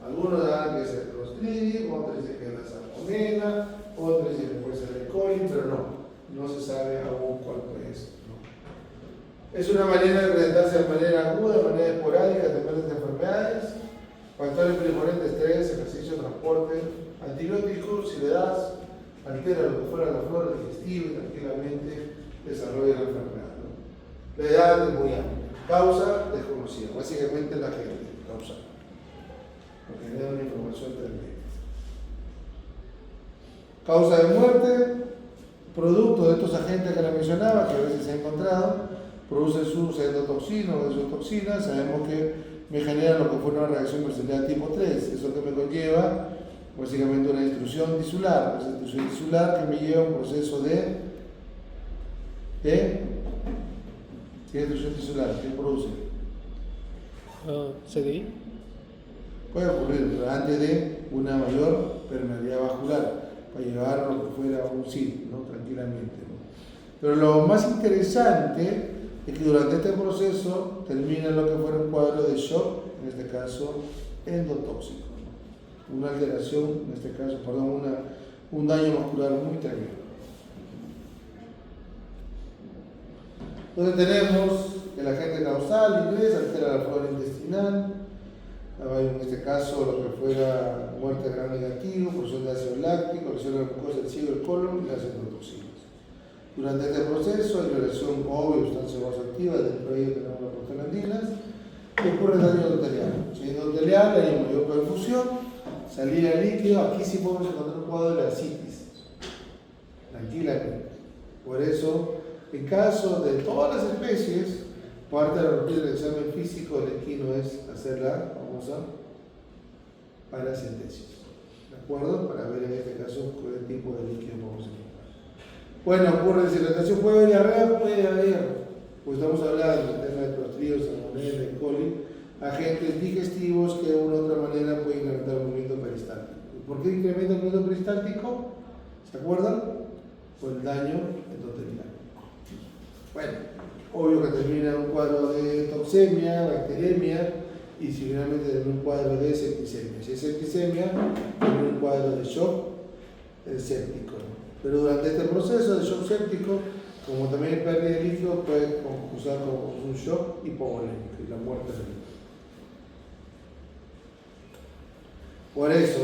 Algunos dirán que es el Clostridium, otros dicen que es la Salmonella, otros dicen que puede ser el coli, pero no se sabe aún cuál puede ser. ¿No? Es una manera de presentarse de manera aguda, de manera esporádica, depende de enfermedades, factores predisponentes, estrés, ejercicio, transporte, antibióticos, si le das, altera lo que fuera la flora digestiva y tranquilamente desarrolla la enfermedad. ¿No? La edad es muy amplia. Causa desconocida, básicamente la gente causa, porque genera una información tremenda. Causa de muerte, producto de estos agentes que le mencionaba, que a veces se ha encontrado, produce sus endotoxinas o exotoxinas. Sabemos que me genera lo que fue una reacción mercediana tipo 3, eso que me conlleva básicamente una destrucción tisular, esa destrucción tisular que me lleva a un proceso de ¿qué destrucción tisular? ¿Qué produce? CDI. Puede ocurrir antes de una mayor permeabilidad vascular, para llevar a lo que fuera un sí, ¿no? Tranquilamente, ¿no? Pero lo más interesante es que durante este proceso termina lo que fuera un cuadro de shock, en este caso endotóxico, ¿no? Una alteración, en este caso, perdón, un daño muscular muy tremendo. Entonces tenemos el agente causal inglés, altera la flora intestinal, en este caso lo que fuera muerte de gran negativo, producción de ácido láctico, lesión de la mucosa del ciego, el colon y las endotoxinas. Durante este proceso hay relación obvia de sustancias vasoactivas, dentro de ello tenemos las prostaglandinas, y ocurre daño endotelial. Si es endotelial hay mayor perfusión, salida de líquido, aquí sí podemos encontrar un cuadro de ascitis, tranquilamente. Por eso, en caso de todas las especies, parte de la rutina del examen físico del equino es hacer la famosa paracentesis, ¿de acuerdo? Para ver en este caso qué tipo de líquido vamos a encontrar. Bueno, ocurre deshidratación, puede haber diarrea, puede haber, pues estamos hablando del tema de Clostridium, Salmonella, E. coli, agentes digestivos que de una u otra manera pueden incrementar el movimiento peristáltico. ¿Por qué incrementa el movimiento peristáltico? ¿Se acuerdan? Por el daño endotelial. Bueno, obvio que termina en un cuadro de toxemia, bacteremia, y si finalmente termina un cuadro de septicemia. Si es septicemia, termina un cuadro de shock séptico. Pero durante este proceso de shock séptico, como también hay pérdida de líquido, puede causar como un shock hipovolémico y la muerte cerebral. Por eso,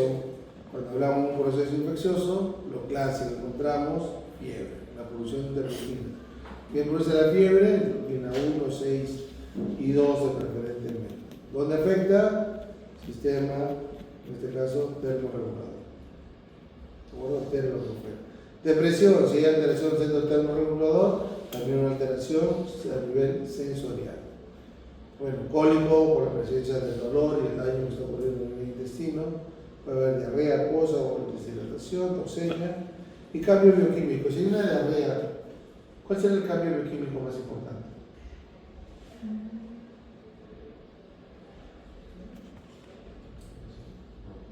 cuando hablamos de un proceso infeccioso, lo clásico encontramos fiebre, la producción de interleucina. ¿Qué produce la fiebre? Interleucina 1, 6 y 12 preferentemente. ¿Dónde afecta? Sistema, en este caso, termorregulador. Depresión, si hay alteración del centro termorregulador, también una alteración a nivel sensorial. Bueno, cólico por la presencia del dolor y el daño que está ocurriendo en el intestino, puede haber diarrea acuosa o deshidratación, toxemia y cambio bioquímico. Si hay una diarrea, ¿cuál será el cambio bioquímico más importante?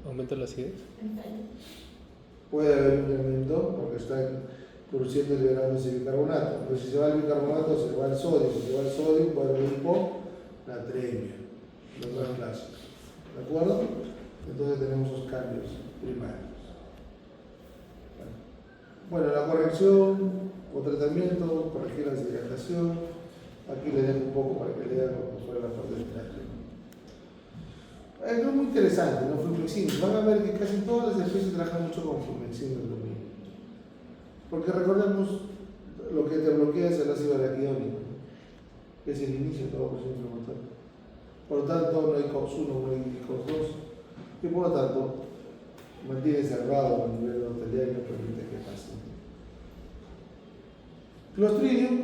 ¿Aumenta la acidez? Puede haber un incremento porque están produciendo y liberándose bicarbonato. Pero si se va el bicarbonato, se va el sodio. Si se va el sodio, puede haber hiponatremia, lo más clásico. ¿De acuerdo? Entonces tenemos esos cambios primarios. Bueno, la corrección o tratamiento, corregir la deshidratación. Aquí le dejo un poco para que lean lo que fue la parte del tránsito. Es muy interesante, ¿no? Flumexin. Van a ver que casi todas las especies trabajan mucho con flumexin del dominio. Porque recordemos, lo que te bloquea es el ácido araquidónico, que es el inicio de todo proceso inflamatorio. Por lo tanto, no hay COX-1, no hay COX-2, y por lo tanto, mantiene cerrado a nivel endotelial y no permite que pase. Clostridium,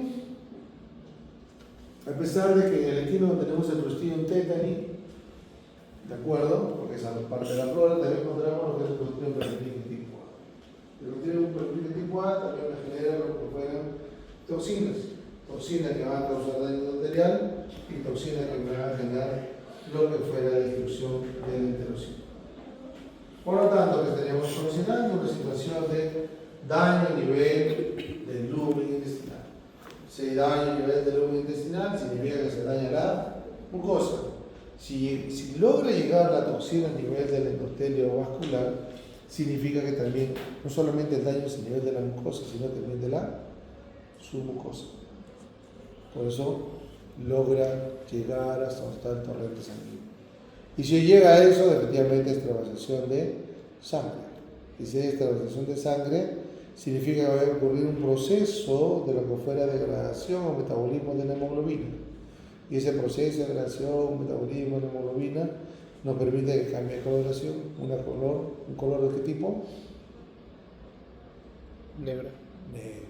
a pesar de que en el equino tenemos el Clostridium tetani, ¿de acuerdo? Porque esa parte de la flora, también encontramos lo que es el Clostridium perfringens tipo A. El Clostridium perfringens tipo A también me genera lo que fueran toxinas. Toxinas que van a causar daño endotelial y toxinas que me van a generar lo que fuera la destrucción del enterocito. Por lo tanto, que estaríamos considerando una situación de daño a nivel del lumen intestinal. Si hay daño a nivel del lumen intestinal, significa que se daña la mucosa. Si logra llegar la toxina a nivel del endotelio vascular, significa que también no solamente el daño es a nivel de la mucosa, sino también de la submucosa. Por eso logra llegar hasta donde está el torrente sanguíneo. Y si llega a eso, efectivamente es extravasación de sangre. Y si hay extravasación de sangre, significa que va a ocurrir un proceso de lo que fuera degradación o metabolismo de la hemoglobina. Y ese proceso de agregación, metabolismo de hemoglobina nos permite que cambie de coloración, un color de qué tipo? Negra. Negro.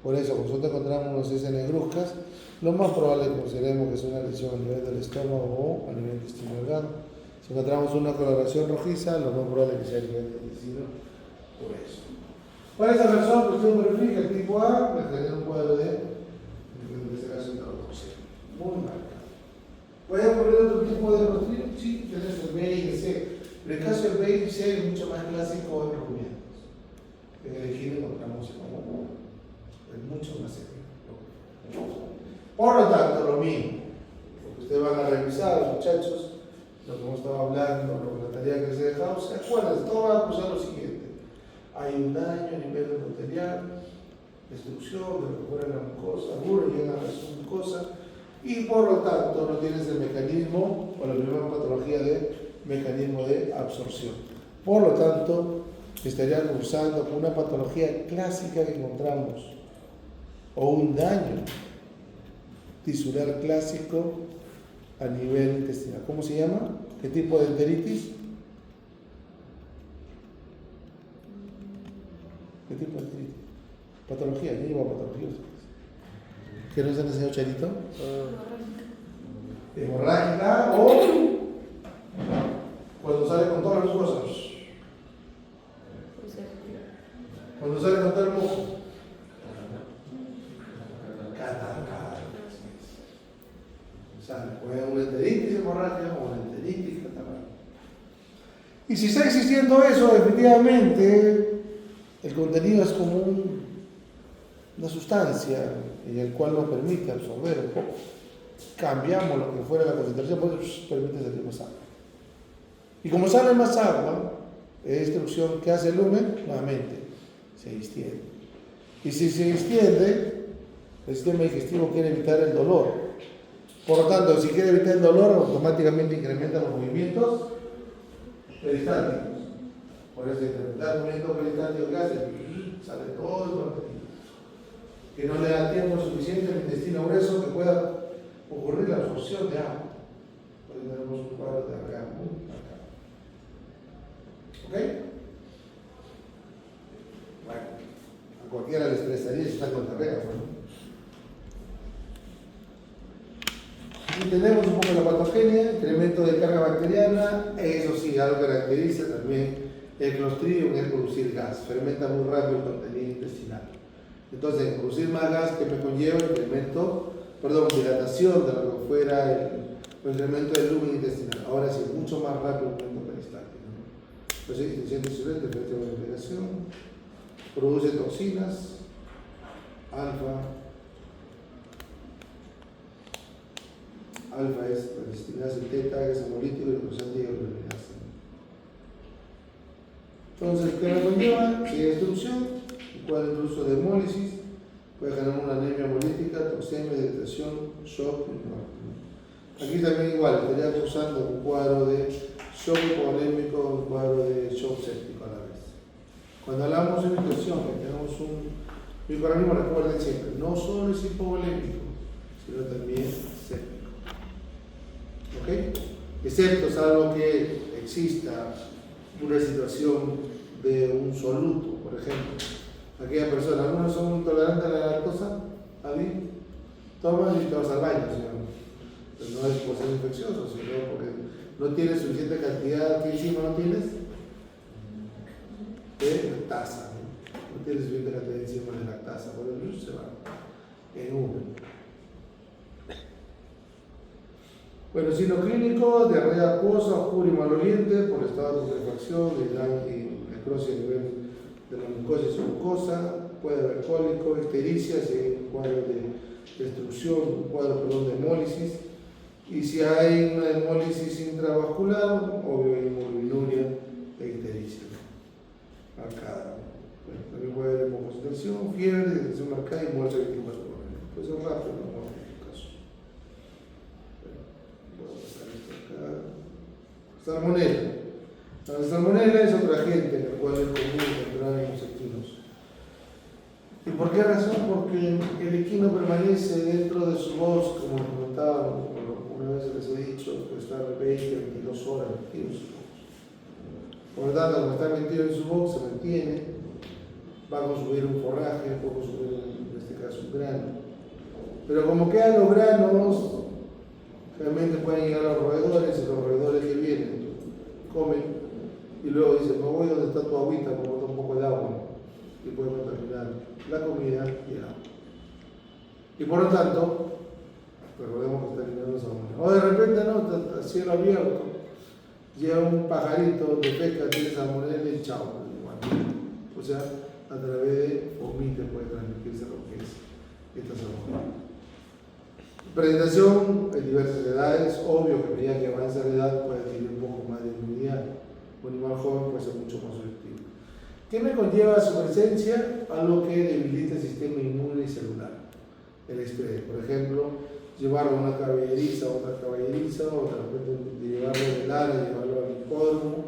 Por eso, cuando nosotros encontramos unos heces negruzcas, lo más probable es que consideremos que es una lesión a nivel del estómago o a nivel del intestino delgado. Si encontramos una coloración rojiza, lo más probable es que sea a nivel del intestino grueso. Para esa razón, pues usted verifica el tipo A, pues tener un cuadro de, en este caso, introducción. Muy marcado. ¿Puede ocurrir otro tipo de clostridio? Sí, tenés el B y el C. Pero el caso del B y el C es mucho más clásico en rumiantes. En el equino encontramos es mucho más serio. Por lo tanto, lo mismo. Porque ustedes van a revisar, muchachos, lo que hemos estado hablando, lo que la tarea que se dejado, ¿se acuerdan? Todo va a acusar lo siguiente. Hay un daño a nivel endotelial, destrucción de lo que fuera la mucosa, llega a la mucosa, y por lo tanto no tienes el mecanismo o la primera patología de mecanismo de absorción. Por lo tanto, estaría cursando con una patología clásica que encontramos, o un daño tisular clásico a nivel intestinal. ¿Cómo se llama? ¿Qué tipo de enteritis? ¿Qué tipo de enteritis? Patología, ya lleva patología. ¿Qué nos han enseñado, Charito? Hemorrágica o cuando sale con todas las cosas. Cuando sale con todo el moco. Catarral. O sea, puede haber una enteritis hemorrágica o una enteritis catarral. Y si está existiendo eso, efectivamente, el contenido es como una sustancia en el cual nos permite absorber un poco. Cambiamos lo que fuera la concentración, pues permite salir más agua. Y como sale más agua, es destrucción que hace el lumen, nuevamente se extiende. Y si se extiende, el sistema digestivo quiere evitar el dolor. Por lo tanto, si quiere evitar el dolor, automáticamente incrementa los movimientos peristálticos. Por eso, incrementar el movimiento peristáltico que hace, sale todo el contenido. Que no le da tiempo suficiente al intestino grueso que pueda ocurrir la absorción de agua. Por eso tenemos un cuadro de acá muy marcado. ¿Ok? Bueno, a cualquiera le estresaría si está con carrera, ¿no? Y tenemos un poco la patogenia, incremento de carga bacteriana, eso sí, algo caracteriza también el Clostridium es producir gas, fermenta muy rápido el contenido intestinal. Entonces, producir más gas que me conlleva dilatación de lo que fuera el incremento del lumen intestinal. Ahora sí, mucho más rápido el movimiento peristáltico. Entonces, extensión tisular, efecto de respiración, produce toxinas, alfa es la destinase teta, que es hemolítico y glucosante y glucosinasa. Entonces, ¿qué me conlleva? Destrucción, el cual incluso de hemólisis puede generar una anemia hemolítica, toxemia, dehidratación, shock y muerte. Aquí también igual, estaría causando un cuadro de shock hipovolémico, un cuadro de shock séptico a la vez. Cuando hablamos de nutrición, que tenemos un microorganismo, recuerden siempre, no solo es hipovolémico, sino también séptico. ¿Ok? Excepto, salvo que exista una situación de un soluto, por ejemplo. Aquella persona, algunos son intolerantes a la lactosa, ¿a mí? Toman y te vas al baño, pero no es por ser infeccioso, sino porque no tienes suficiente cantidad, ¿qué enzima no tienes? De lactasa, ¿no? No tienes suficiente cantidad de enzimas de lactasa, por eso se va en uno. Bueno, signo clínico, diarrea acuosa, oscura y maloliente por estado de putrefacción y necrosis a nivel de la mucosa y submucosa, puede haber cólico, ictericia, si hay un cuadro de destrucción, un cuadro de hemólisis, y si hay una hemólisis intravascular, obvio hay hemoglobinuria e ictericia marcada. Bueno, también puede haber hemoconcentración, fiebre, detención marcada y muerte 24 horas. Puede ser rápido, no muerte en este caso. Voy a pasar esto acá. Salmonella. La salmonella es otra agente en el cual es común encontrar en los equinos. ¿Y por qué razón? Porque el equino permanece dentro de su voz, como comentaba, una vez les he dicho, puede estar 20, 22 horas metido en su box. Por lo tanto, como está metido en su box, se mantiene, va a consumir un forraje, puede consumir en este caso un grano. Pero como quedan los granos, realmente pueden llegar a los roedores, y los roedores que vienen comen y luego dicen, me voy donde está tu agüita, me boto un poco de agua y puede contaminar la comida y el agua. Y por lo tanto, recordemos que está eliminando salmonela. O de repente, no, está cielo abierto, llega un pajarito de pesca, tiene salmonela y chao. O sea, a través de vomite puede transmitirse lo que es esta salmonela. Presentación en diversas edades, obvio que a medida que avanza la edad puede adquirir un poco más de inmunidad. Un animal joven puede ser mucho más susceptible. ¿Qué me conlleva su presencia? Algo que debilita el sistema inmune y celular. El estrés, por ejemplo, llevarlo a una caballeriza, o de repente llevarlo a velar, llevarlo al hipódromo,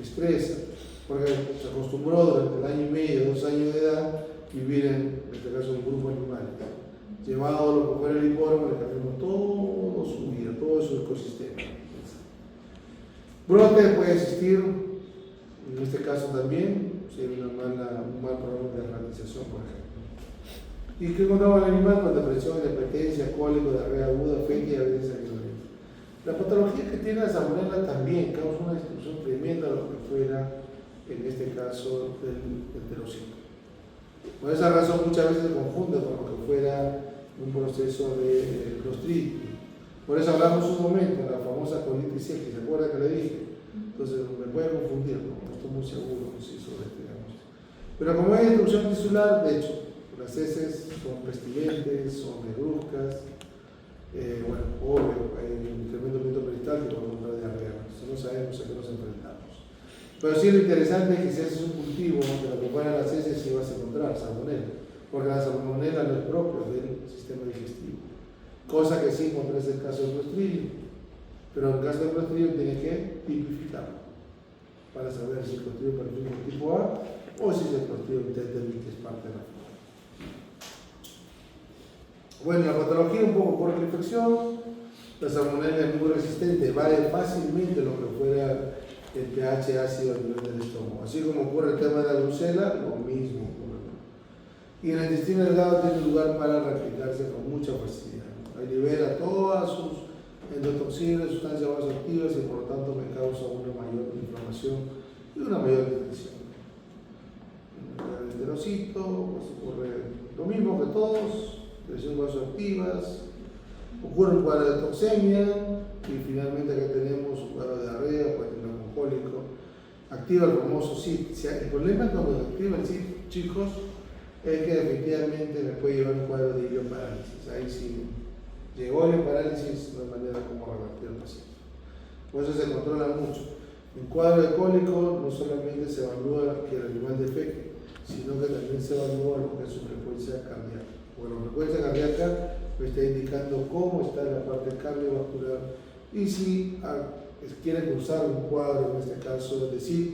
estresa, porque se acostumbró durante el año y medio, 2 años de edad, vivir en este caso en un grupo animal. Llevado lo que fuera el hipódromo, le cambiamos todo su vida, todo su ecosistema. Brote puede existir, en este caso también, si hay un mal programa de radialización, por ejemplo. ¿Y qué contaba el animal? Con depresión, hipertensión, cólico, diarrea aguda, feca y a veces sanguinolenta. La patología que tiene la salmonela también causa una destrucción tremenda de lo que fuera, en este caso, del enterocito. Por esa razón muchas veces se confunde con lo que fuera un proceso de clostridium. Por eso hablamos un momento de la famosa colitis sepsis, ¿se acuerda que le dije? Entonces me puede confundir, no estoy muy seguro sí, sobre este diagnóstico. Pero como hay destrucción tisular, de hecho, las heces son pestilentes, son negruzcas, bueno, obvio, hay un incremento peristaltico por contra diarrea, entonces no sabemos a qué nos enfrentamos. Pero sí lo interesante es que si haces un cultivo de lo que fueran las heces, sí vas a encontrar salmonela, porque la salmonela no es propia del sistema digestivo, cosa que sí encontrás en el caso del Clostridium, pero en el caso del Clostridium tienes que tipificarlo para saber si el Clostridium perfil es tipo A o si es el Clostridium tetani, que es parte de la flora. Bueno, la patología un poco por la infección, la salmonela es muy resistente, vale fácilmente lo que fuera el pH ácido a nivel del estómago. Así como ocurre el tema de la brucela, lo mismo ocurre. Y en el intestino delgado tiene lugar para replicarse con mucha facilidad. Ahí libera todas sus endotoxinas, sustancias vasoactivas y por lo tanto me causa una mayor inflamación y una mayor distensión. En el enterocito pues ocurre lo mismo que todos, lesiones vasoactivas, ocurre un cuadro de toxemia y finalmente acá tenemos un cuadro de diarrea, pues un alcohólico, activa el famoso CID. El problema cuando activa el CID, chicos, es que efectivamente me puede llevar un cuadro de ilioparálisis. Ahí sí llegó la parálisis, no hay manera como revertir al paciente. Por eso se controla mucho. En cuadro de cólico no solamente se evalúa que el animal defeque, sino que también se evalúa lo que es su frecuencia cardíaca. Porque la frecuencia cardíaca me está indicando cómo está la parte cardiovascular y si quiere cruzar un cuadro, en este caso de CID,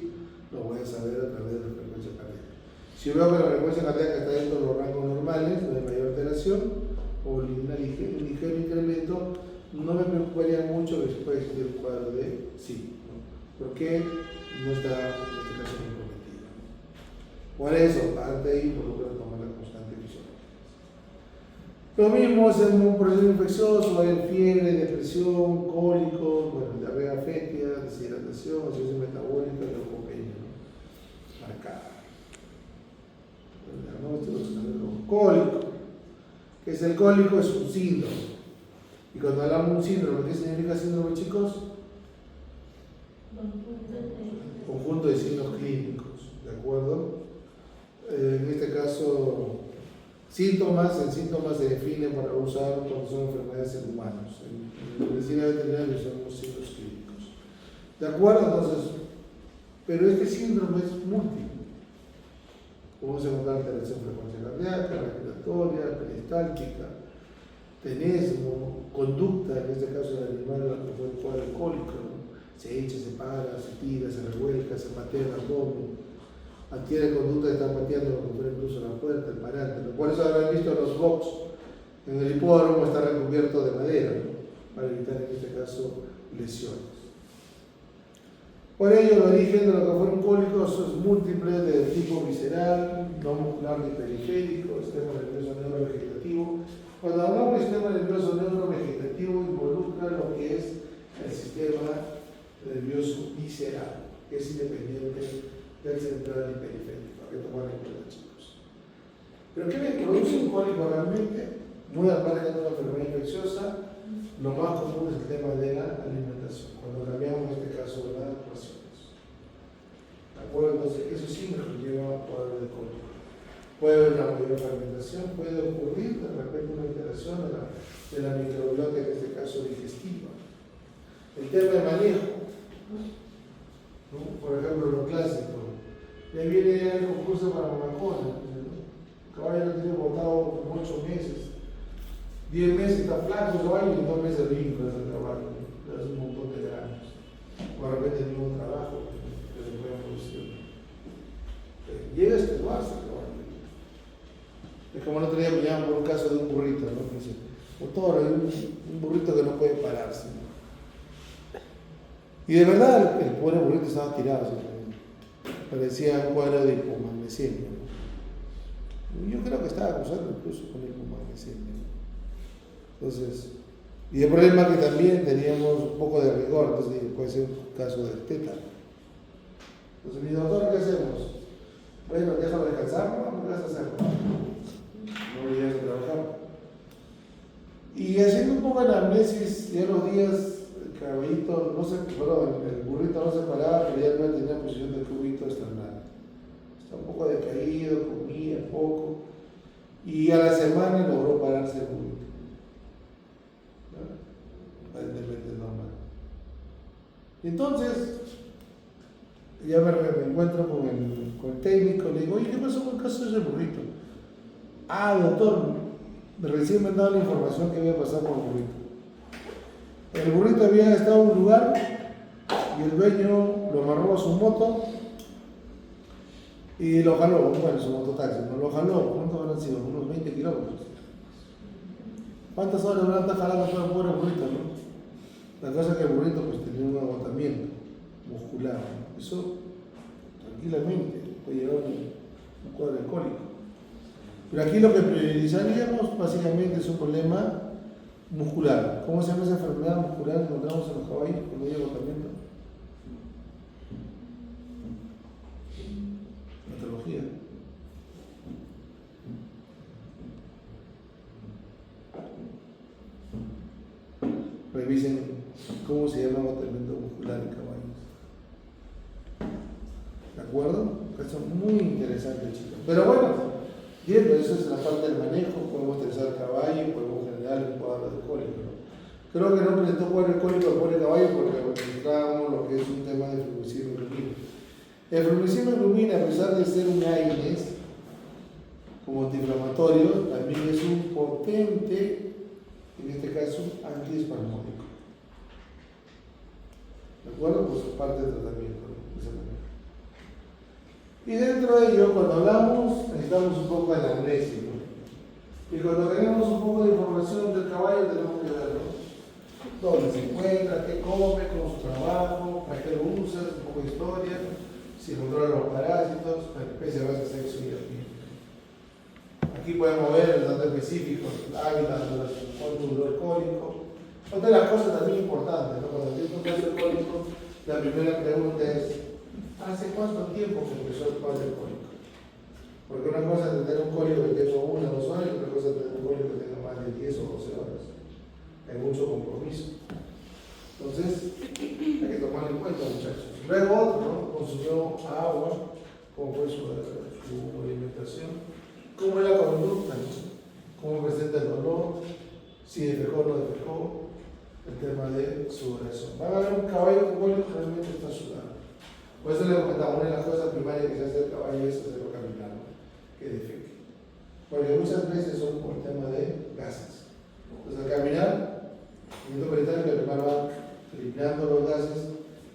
lo voy a saber a través de la frecuencia cardíaca. Si veo que la frecuencia cardíaca está dentro de los rangos normales, no hay mayor alteración, o un ligero incremento, no me preocuparía mucho después del cuadro de CID, ¿no? Porque no está en este caso comprometido. Por eso, parte de ahí, involucra tomar la constante visión. Lo mismo es en un proceso infeccioso, hay fiebre, depresión, cólicos, bueno, diarrea fétida, deshidratación, asociación metabólica, leucopenia, ¿no? Marcada. El diagnóstico es un cólico. ¿Qué es el cólico? Es un síndrome. Y cuando hablamos de un síndrome, ¿qué significa síndrome, chicos? Conjunto de signos clínicos, ¿de acuerdo? En este caso, síntomas, el síntoma se define para usar cuando son enfermedades en humanos. En medicina veterinaria son los signos clínicos. ¿De acuerdo? Entonces, pero este síndrome es múltiple. Podemos encontrar alteración de frecuencia cardíaca, respiratoria, peristáltica, tenesmo, conducta, en este caso del animal que fue el cuadro alcohólico, ¿no? Se echa, se para, se tira, se revuelca, se patea el abdomen, adquiere conducta de estar pateando lo que fuera incluso la puerta, el parante. Por eso habrán visto los box En el hipódromo está recubierto de madera, ¿no? Para evitar en este caso lesiones. Por ello, el origen de lo que fueron cólicos es múltiple, de tipo visceral, no muscular ni periférico, sistema nervioso neurovegetativo. Cuando hablamos de sistema nervioso neurovegetativo, involucra lo que es el sistema nervioso visceral, que es independiente del central y periférico. Hay que tomar en cuenta, chicos. ¿Pero qué me produce un cólico realmente? Muy al margen de una enfermedad infecciosa, lo más común es el tema de la alimentación, cuando cambiamos en este caso de las raciones. ¿De acuerdo? Entonces, eso sí nos lleva a cuadro de cólico. Puede haber una mayor fermentación, puede ocurrir de repente una alteración de la microbiota, en este caso digestiva. El tema de manejo, ¿no? Por ejemplo, lo clásico, ya viene el concurso para Mamacona, ¿no? El caballo lo tiene botado por 8 meses. 10 meses está flaco el caballo y 2 meses rico es el caballo, es un montón de granos. O de repente el mismo trabajo que se puede producir. Llega a extenuarse el caballo. Es como el otro día me llaman por un caso de un burrito, ¿no? Que dice, doctor, hay un burrito que no puede pararse, ¿no? Y de verdad el pobre burrito estaba tirado, ¿sí? Parecía un cuadro de hipomagnesemia, ¿no? Yo creo que estaba acusando incluso con hipomagnesemia. Entonces, y el problema es que también teníamos un poco de rigor, entonces puede ser un caso de tétano. Entonces, mi doctor, ¿qué hacemos? Bueno, déjalo descansar, ¿no? ¿Qué vas a hacer? No le llegas a trabajar. Y haciendo un poco de anamnesis, ya los días, el caballito, no se, perdón, el burrito no se paraba, pero ya no tenía posición del cubito external. Está un poco decaído, comía poco, y a la semana logró pararse el cubito. Aparentemente normal. Y entonces, ya me encuentro con el técnico, le digo, oye, ¿qué pasó con el caso de ese burrito? Ah, doctor, recién me han dado la información que había pasado con el burrito. El burrito había estado en un lugar y el dueño lo amarró a su moto y lo jaló, bueno, su mototaxi, no lo jaló, ¿cuántos habrán sido? Unos 20 kilómetros. ¿Cuántas horas habrán estado jalando todo el pobre burrito, no? La cosa es que el burrito pues tenía un agotamiento muscular, ¿no? Eso tranquilamente puede llevar un cuadro alcohólico. Pero aquí lo que priorizaríamos básicamente es un problema muscular. ¿Cómo se llama esa enfermedad muscular que encontramos en los caballos cuando hay agotamiento? Patología. Revisen cómo se llama agotamiento muscular en caballos. ¿De acuerdo? Eso es muy interesante, chicos. Pero bueno, bien, eso es la parte del manejo. Podemos estresar al caballo, podemos generar un cuadro de cólico, ¿no? Creo que no presentó cuadro de cólico al pobre caballo porque encontrábamos lo que es un tema de fluoximina y glumina. El fluoximina y glumina, a pesar de ser un AINES como antiinflamatorio, también es un potente, en este caso, antiespasmódico. ¿De acuerdo? Pues parte del tratamiento, ¿no? De esa manera. Y dentro de ello, cuando hablamos, necesitamos un poco de anamnesis, ¿no? Y cuando tenemos un poco de información del caballo, tenemos que ver, ¿no? Dónde se encuentra, qué come, cómo su trabajo, para qué lo usa, un poco de historia, si controla los parásitos, especie, raza, sexo y ambiente. Aquí podemos ver el dato específico, el hábitat, cuánto dolor cólico. Otra de las cosas también importantes, ¿no? Cuando tienes un caso cólico, la primera pregunta es, ¿hace cuánto tiempo que empezó el cuadro cólico? Porque una cosa es tener un cólico que tenga 1 o 2 horas y otra cosa es tener un cólico que tenga más de 10 o 12 horas. Hay mucho compromiso. Entonces, hay que tomarlo en cuenta, muchachos. Luego otro, ¿no? Consumió agua, cómo fue su alimentación, cómo es la conducta, ¿no? Cómo presenta el dolor, si defecó o no defecó, el tema de sudoración. Van a ver un caballo con cólico que realmente está sudando. Por eso le comentamos, una de las cosas primarias que se hace al caballo es hacerlo caminar, ¿no? Que defeque. Porque muchas veces son por el tema de gases. Entonces, al caminar, el minuto peritario que primero va eliminando los gases,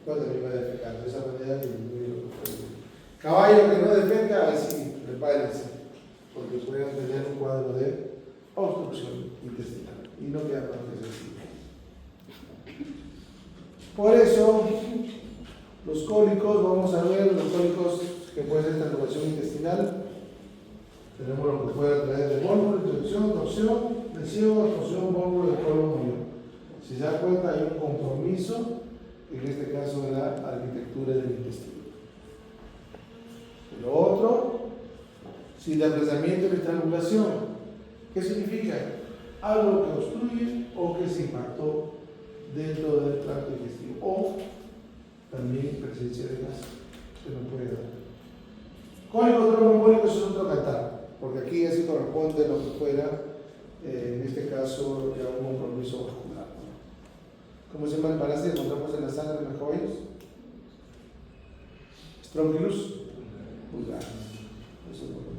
cuando también va defecando. De esa manera disminuye lo que puede. Caballo que no defeca, así, prepárense, porque pueden tener un cuadro de obstrucción y no queda más que sensible. Por eso, los cólicos, vamos a ver los cólicos que pueden ser estrangulación intestinal. Tenemos lo que puede traer de vólvulo, introducción, torsión, lesión, torsión, vólvulo de colon mayor. Si se da cuenta, hay un compromiso, en este caso de la arquitectura del intestino. Lo otro, sin desplazamiento de estrangulación. ¿Qué significa? Algo que obstruye o que se impactó dentro del tracto digestivo, o también presencia de gas, que no puede dar. Cólico tromboembólico es otro cantar, porque aquí ya se corresponde a lo que fuera, en este caso, ya un compromiso vascular. ¿Cómo se llama el parásito que encontramos en la sangre de los caballos? Strongylosis vulgaris. Eso es lo que tiene.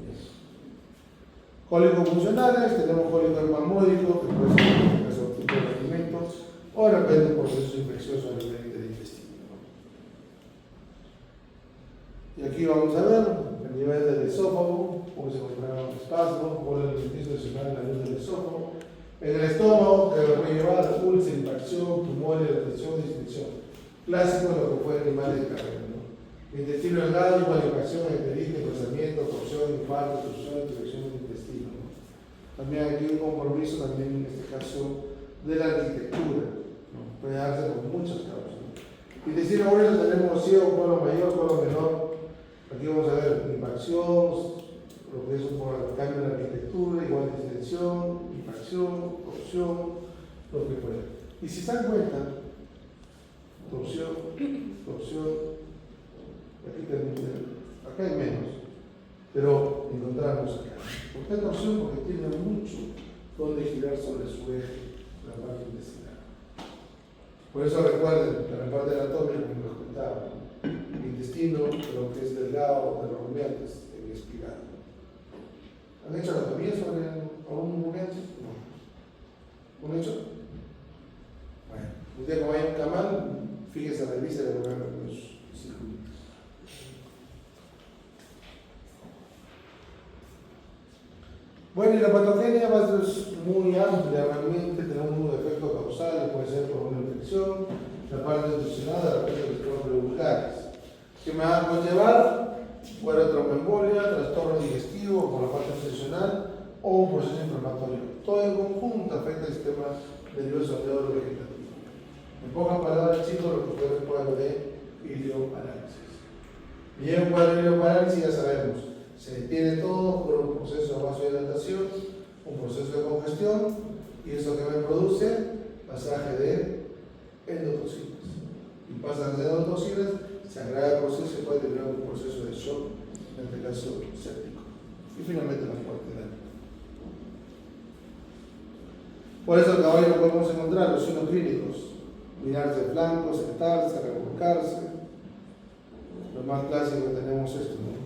Cólicos funcionales, tenemos cólico espasmódico, que puede ser en este caso un tipo de alimentos, o de repente procesos infecciosos a nivel del intestino. Y aquí vamos a ver el nivel del esófago, cómo se encontraron espasmos, bolas alimenticio en la luz del esófago. En el estómago, que lo puede llevar úlcera, impacción, tumores, retención, distensión. Clásico de lo que fue animales de carrera. Intestino delgado, igual impacción, enteritis, procesamiento, torsión, infarto, obstrucción, infección del intestino. También hay un compromiso, también en este caso, de la arquitectura. Puede darse por muchas causas. Intestino grueso tenemos ciego, colon mayor, colon menor. Aquí vamos a ver impacción, lo que es un cambio en la arquitectura, igual distensión, impacción, torsión, lo que fuera. Y si se dan cuenta, torsión, acá hay menos, pero encontramos acá. ¿Por qué torsión? Porque tiene mucho donde girar sobre su eje, la parte intestinal. Por eso recuerden que la parte anatómica, como les contaba, el intestino, lo que es delgado de los rumiantes, en espiral. ¿Han hecho anatomía sobre algún rumiante? No. ¿Han hecho? Bueno, un día como hay un camal, fíjese, revise de los circuitos. Bueno, y la patogenia es muy amplia, realmente tenemos un efecto causal, puede ser por una infección, la parte nutricional, de repente los tromboembolismos vulgares. ¿Qué me va a conllevar? Fuera tromboembolia, trastorno digestivo por la parte nutricional o un proceso inflamatorio. Todo en conjunto afecta al sistema nervioso vegetativo. En pocas palabras, chicos, lo que fue el cuadro de ilioparálisis. Y en un cuadro de ilioparálisis ya sabemos, se detiene todo por un proceso de vasodilatación, un proceso de congestión, y eso que me produce pasaje de endotoxinas. Y pasan de endotoxinas, se agrava el proceso y puede terminar un proceso de shock, en este caso séptico. Y finalmente la muerte del animal. Por eso el caballo lo podemos encontrar los signos clínicos: mirarse de flanco, sentarse, revolcarse. Lo más clásico que tenemos es esto, ¿no?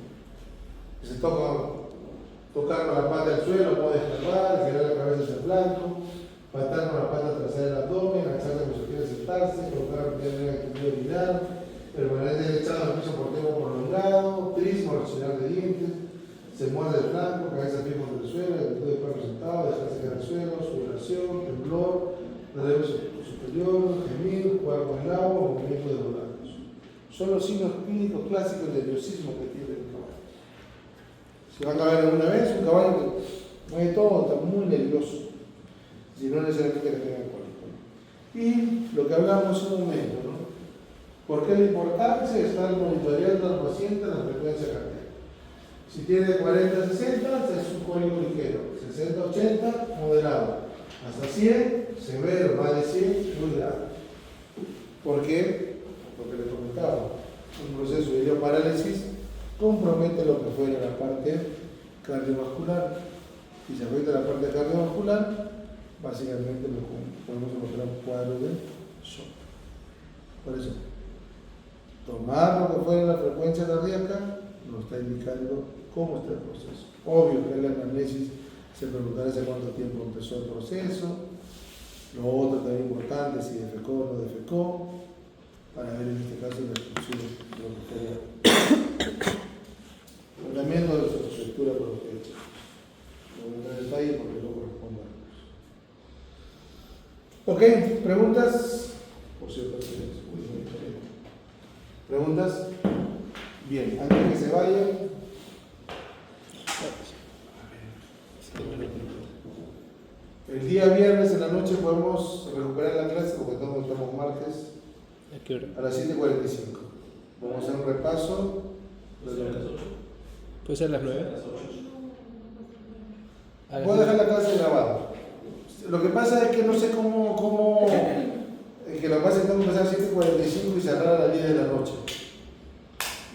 Que se tocar con la pata del suelo, puede escapar, girar la cabeza hacia el flanco, patar con la pata trasera del abdomen, agacharse como si quiere sentarse, colocar la pierna en actitud de mirar, permanecer echado al piso por tiempo prolongado, trismo, reaccionar de dientes, se muerde el flanco, cabeza fija contra el suelo, actitud de perro sentado, dejarse caer al suelo, sudoración, temblor, nervio superior, gemir, jugar con el agua, movimiento de los labios. Son los signos clínicos clásicos del nerviosismo que tiene el caballo. Si van a ver alguna vez, un caballo que mueve todo, está muy nervioso, si no necesariamente que tenga cólico. Y lo que hablamos hace un momento, ¿no? ¿Por qué la importancia de estar monitoreando al paciente la frecuencia cardíaca? Si tiene 40-60, es un cólico ligero, 60-80, moderado, hasta 100, severo, más de 100, muy grave. ¿Por qué? Porque les comentaba, un proceso de ilioparálisis compromete lo que fuera la parte cardiovascular. Si se afecta la parte cardiovascular, básicamente podemos encontrar un cuadro de shock. Por eso, tomar lo que fuera la frecuencia cardíaca nos está indicando cómo está el proceso. Obvio que la anamnesis se preguntará hace cuánto tiempo empezó el proceso. Lo otro también importante, si defecó o no defecó, para ver en este caso la expulsión de lo que fuera. Tratamiento de su estructura proteica. No voy a entrar en detalle porque no corresponde a nosotros. Ok, preguntas. Por cierto, preguntas. Bien, antes que se vayan. El día viernes en la noche podemos recuperar la clase porque estamos martes ¿A qué hora? a las 7:45. Vamos a hacer un repaso. ¿Puede ser a las 9? Voy a dejar la clase grabada. Lo que pasa es que no sé cómo que lo que pasa es que tengo que empezar a 7:45 y cerrar a las 10 de la noche.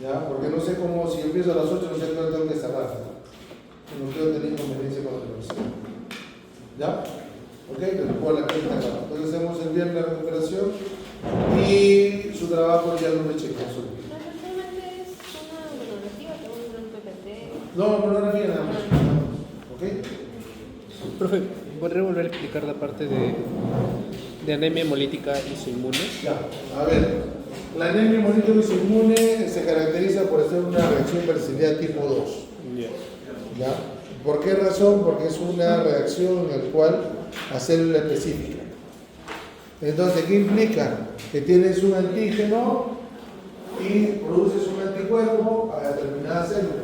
¿Ya? Porque no sé cómo, si yo empiezo a las 8, no sé cuándo tengo que cerrar. No quiero tener inconveniencia con la universidad. ¿Ya? Ok, pero por la clase está grabada. Entonces hacemos el viernes la recuperación y su trabajo ya no le chequean. Realmente es una monografía, tengo un PPT. No, monografía nada más. ¿Ok? Profe, ¿podría volver a explicar la parte de anemia hemolítica isoinmune? Ya, a ver, la anemia hemolítica isoinmune se caracteriza por ser una reacción versibilidad tipo 2. Ya. ¿Ya? ¿Por qué razón? Porque es una reacción en la cual a célula específica. Entonces, ¿qué implica? Que tienes un antígeno y produces un anticuerpo a determinada célula.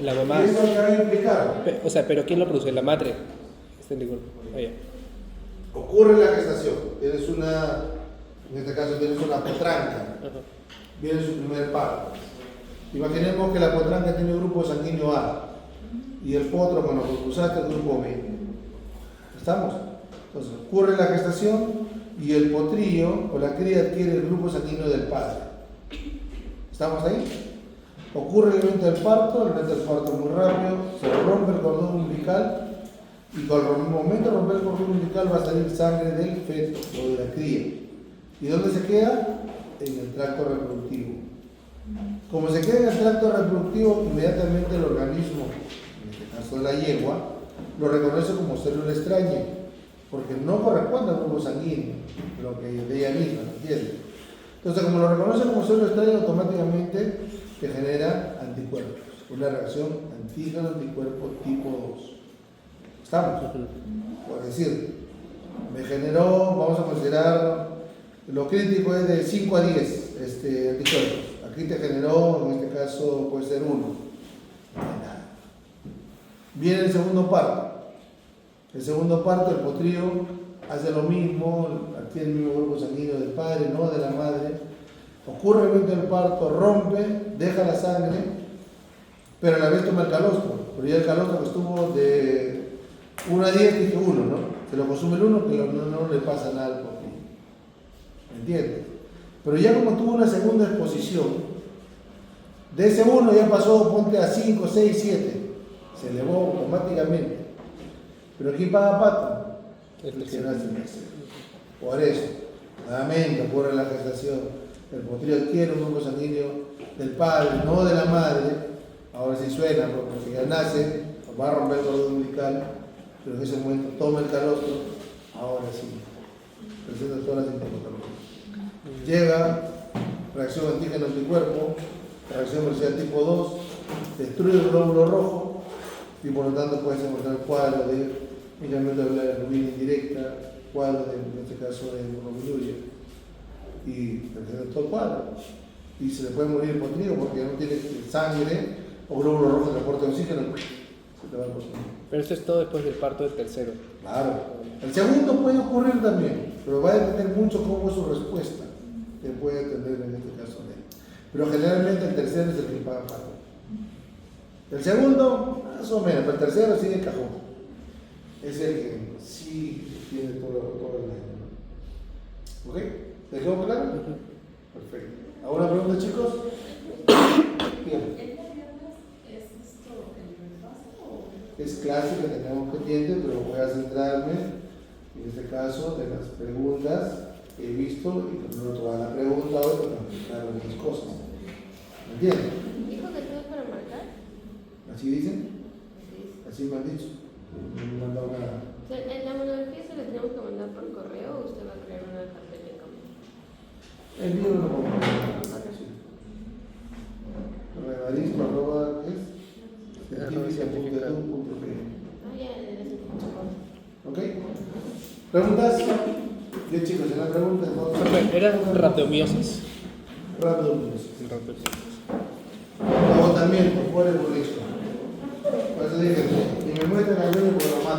La mamá. ¿Y eso qué va a implicar? O sea, ¿pero quién lo produce? ¿La madre? Este anticuerpo. Ah, ya. Ocurre la gestación. Tienes una, en este caso tienes una potranca. Ajá. Viene su primer parto. Imaginemos que la potranca tiene el grupo sanguíneo A y el potro, cuando lo cruzaste, el grupo B. ¿Estamos? Entonces, ocurre la gestación y el potrillo o la cría adquiere el grupo sanguíneo del padre. ¿Estamos ahí? Ocurre el evento del parto es muy rápido, se rompe el cordón umbilical y con el momento de romper el cordón umbilical va a salir sangre del feto o de la cría. ¿Y dónde se queda? En el tracto reproductivo. Como se queda en el tracto reproductivo, inmediatamente el organismo, en este caso la yegua, lo reconoce como célula extraña, porque no corresponde al grupo sanguíneo, lo que de ella misma, ¿entiendes? Entonces, como lo reconoce como célula extraña, automáticamente te genera anticuerpos, una reacción antígeno-anticuerpo tipo 2. ¿Estamos? Por decir, me generó, vamos a considerar, lo crítico es de 5 a 10 anticuerpos. Aquí te generó, en este caso puede ser 1. Viene el segundo parto. El segundo parto, el potrillo hace lo mismo, tiene el mismo grupo sanguíneo del padre, no de la madre. Ocurre el evento del parto, rompe, deja la sangre, pero a la vez toma el calostro. Pero ya el calostro que estuvo de 1 a 10, dije 1, ¿no? Se lo consume el 1, pero no le pasa nada al potrillo. ¿Me entiendes? Pero ya como tuvo una segunda exposición, de ese 1 ya pasó, ponte a 5, 6, 7. Se elevó automáticamente. Pero aquí paga pato. Se nace el tercero. Por eso, nuevamente ocurre la gestación. El potrillo adquiere un grupo sanguíneo del padre, no de la madre. Ahora sí suena, porque ya nace, va a romper el cordón umbilical, pero en ese momento toma el calostro. Ahora sí, presenta todas las sintomatologías. Llega, reacción antígeno-anticuerpo, reacción velocidad tipo 2, destruye el glóbulo rojo y por lo tanto puedes encontrar cuadro de incremento de la bilirrubina indirecta, cuadro de, en este caso de hemoglobinuria y presenta todo el cuadro. Y se le puede morir el potrillo porque no tiene sangre o glóbulo rojo que aporte oxígeno, se te va a consumir. Pero esto es todo después del parto del tercero. Claro. El segundo puede ocurrir también, pero va a depender mucho cómo es su respuesta que puede tener en este caso de él. Pero generalmente el tercero es el que paga pato. El segundo, más o menos, pero el tercero sigue cajón. Es el que sí tiene todo el año. ¿Ok? ¿Te quedó claro? Perfecto. ¿Alguna pregunta, chicos? Dígame. Es clase que tenemos pendiente, pero voy a centrarme en este caso de las preguntas que he visto y que no toda la pregunta hoy para explicar algunas cosas. ¿Me entienden? ¿Dijo que todo es para marcar? ¿Así dicen? Sí. Así me han dicho. No me han mandado nada. O sea, ¿en la monografía se la tenemos que mandar por correo o usted va a crear una carpeta en cambio? El libro lo pongo. Sí. Revalismo, arroba, ¿qué es? Científica.edu.pe. Ah, ya, de las informaciones. ¿Ok? ¿Preguntas? Bien chicos, si no hay preguntas, no. ¿Era rhabdomiosis? Rhabdomiosis. Agotamiento, ¿cuál es el riesgo? Por eso dije, y me muestran al niño porque lo mato.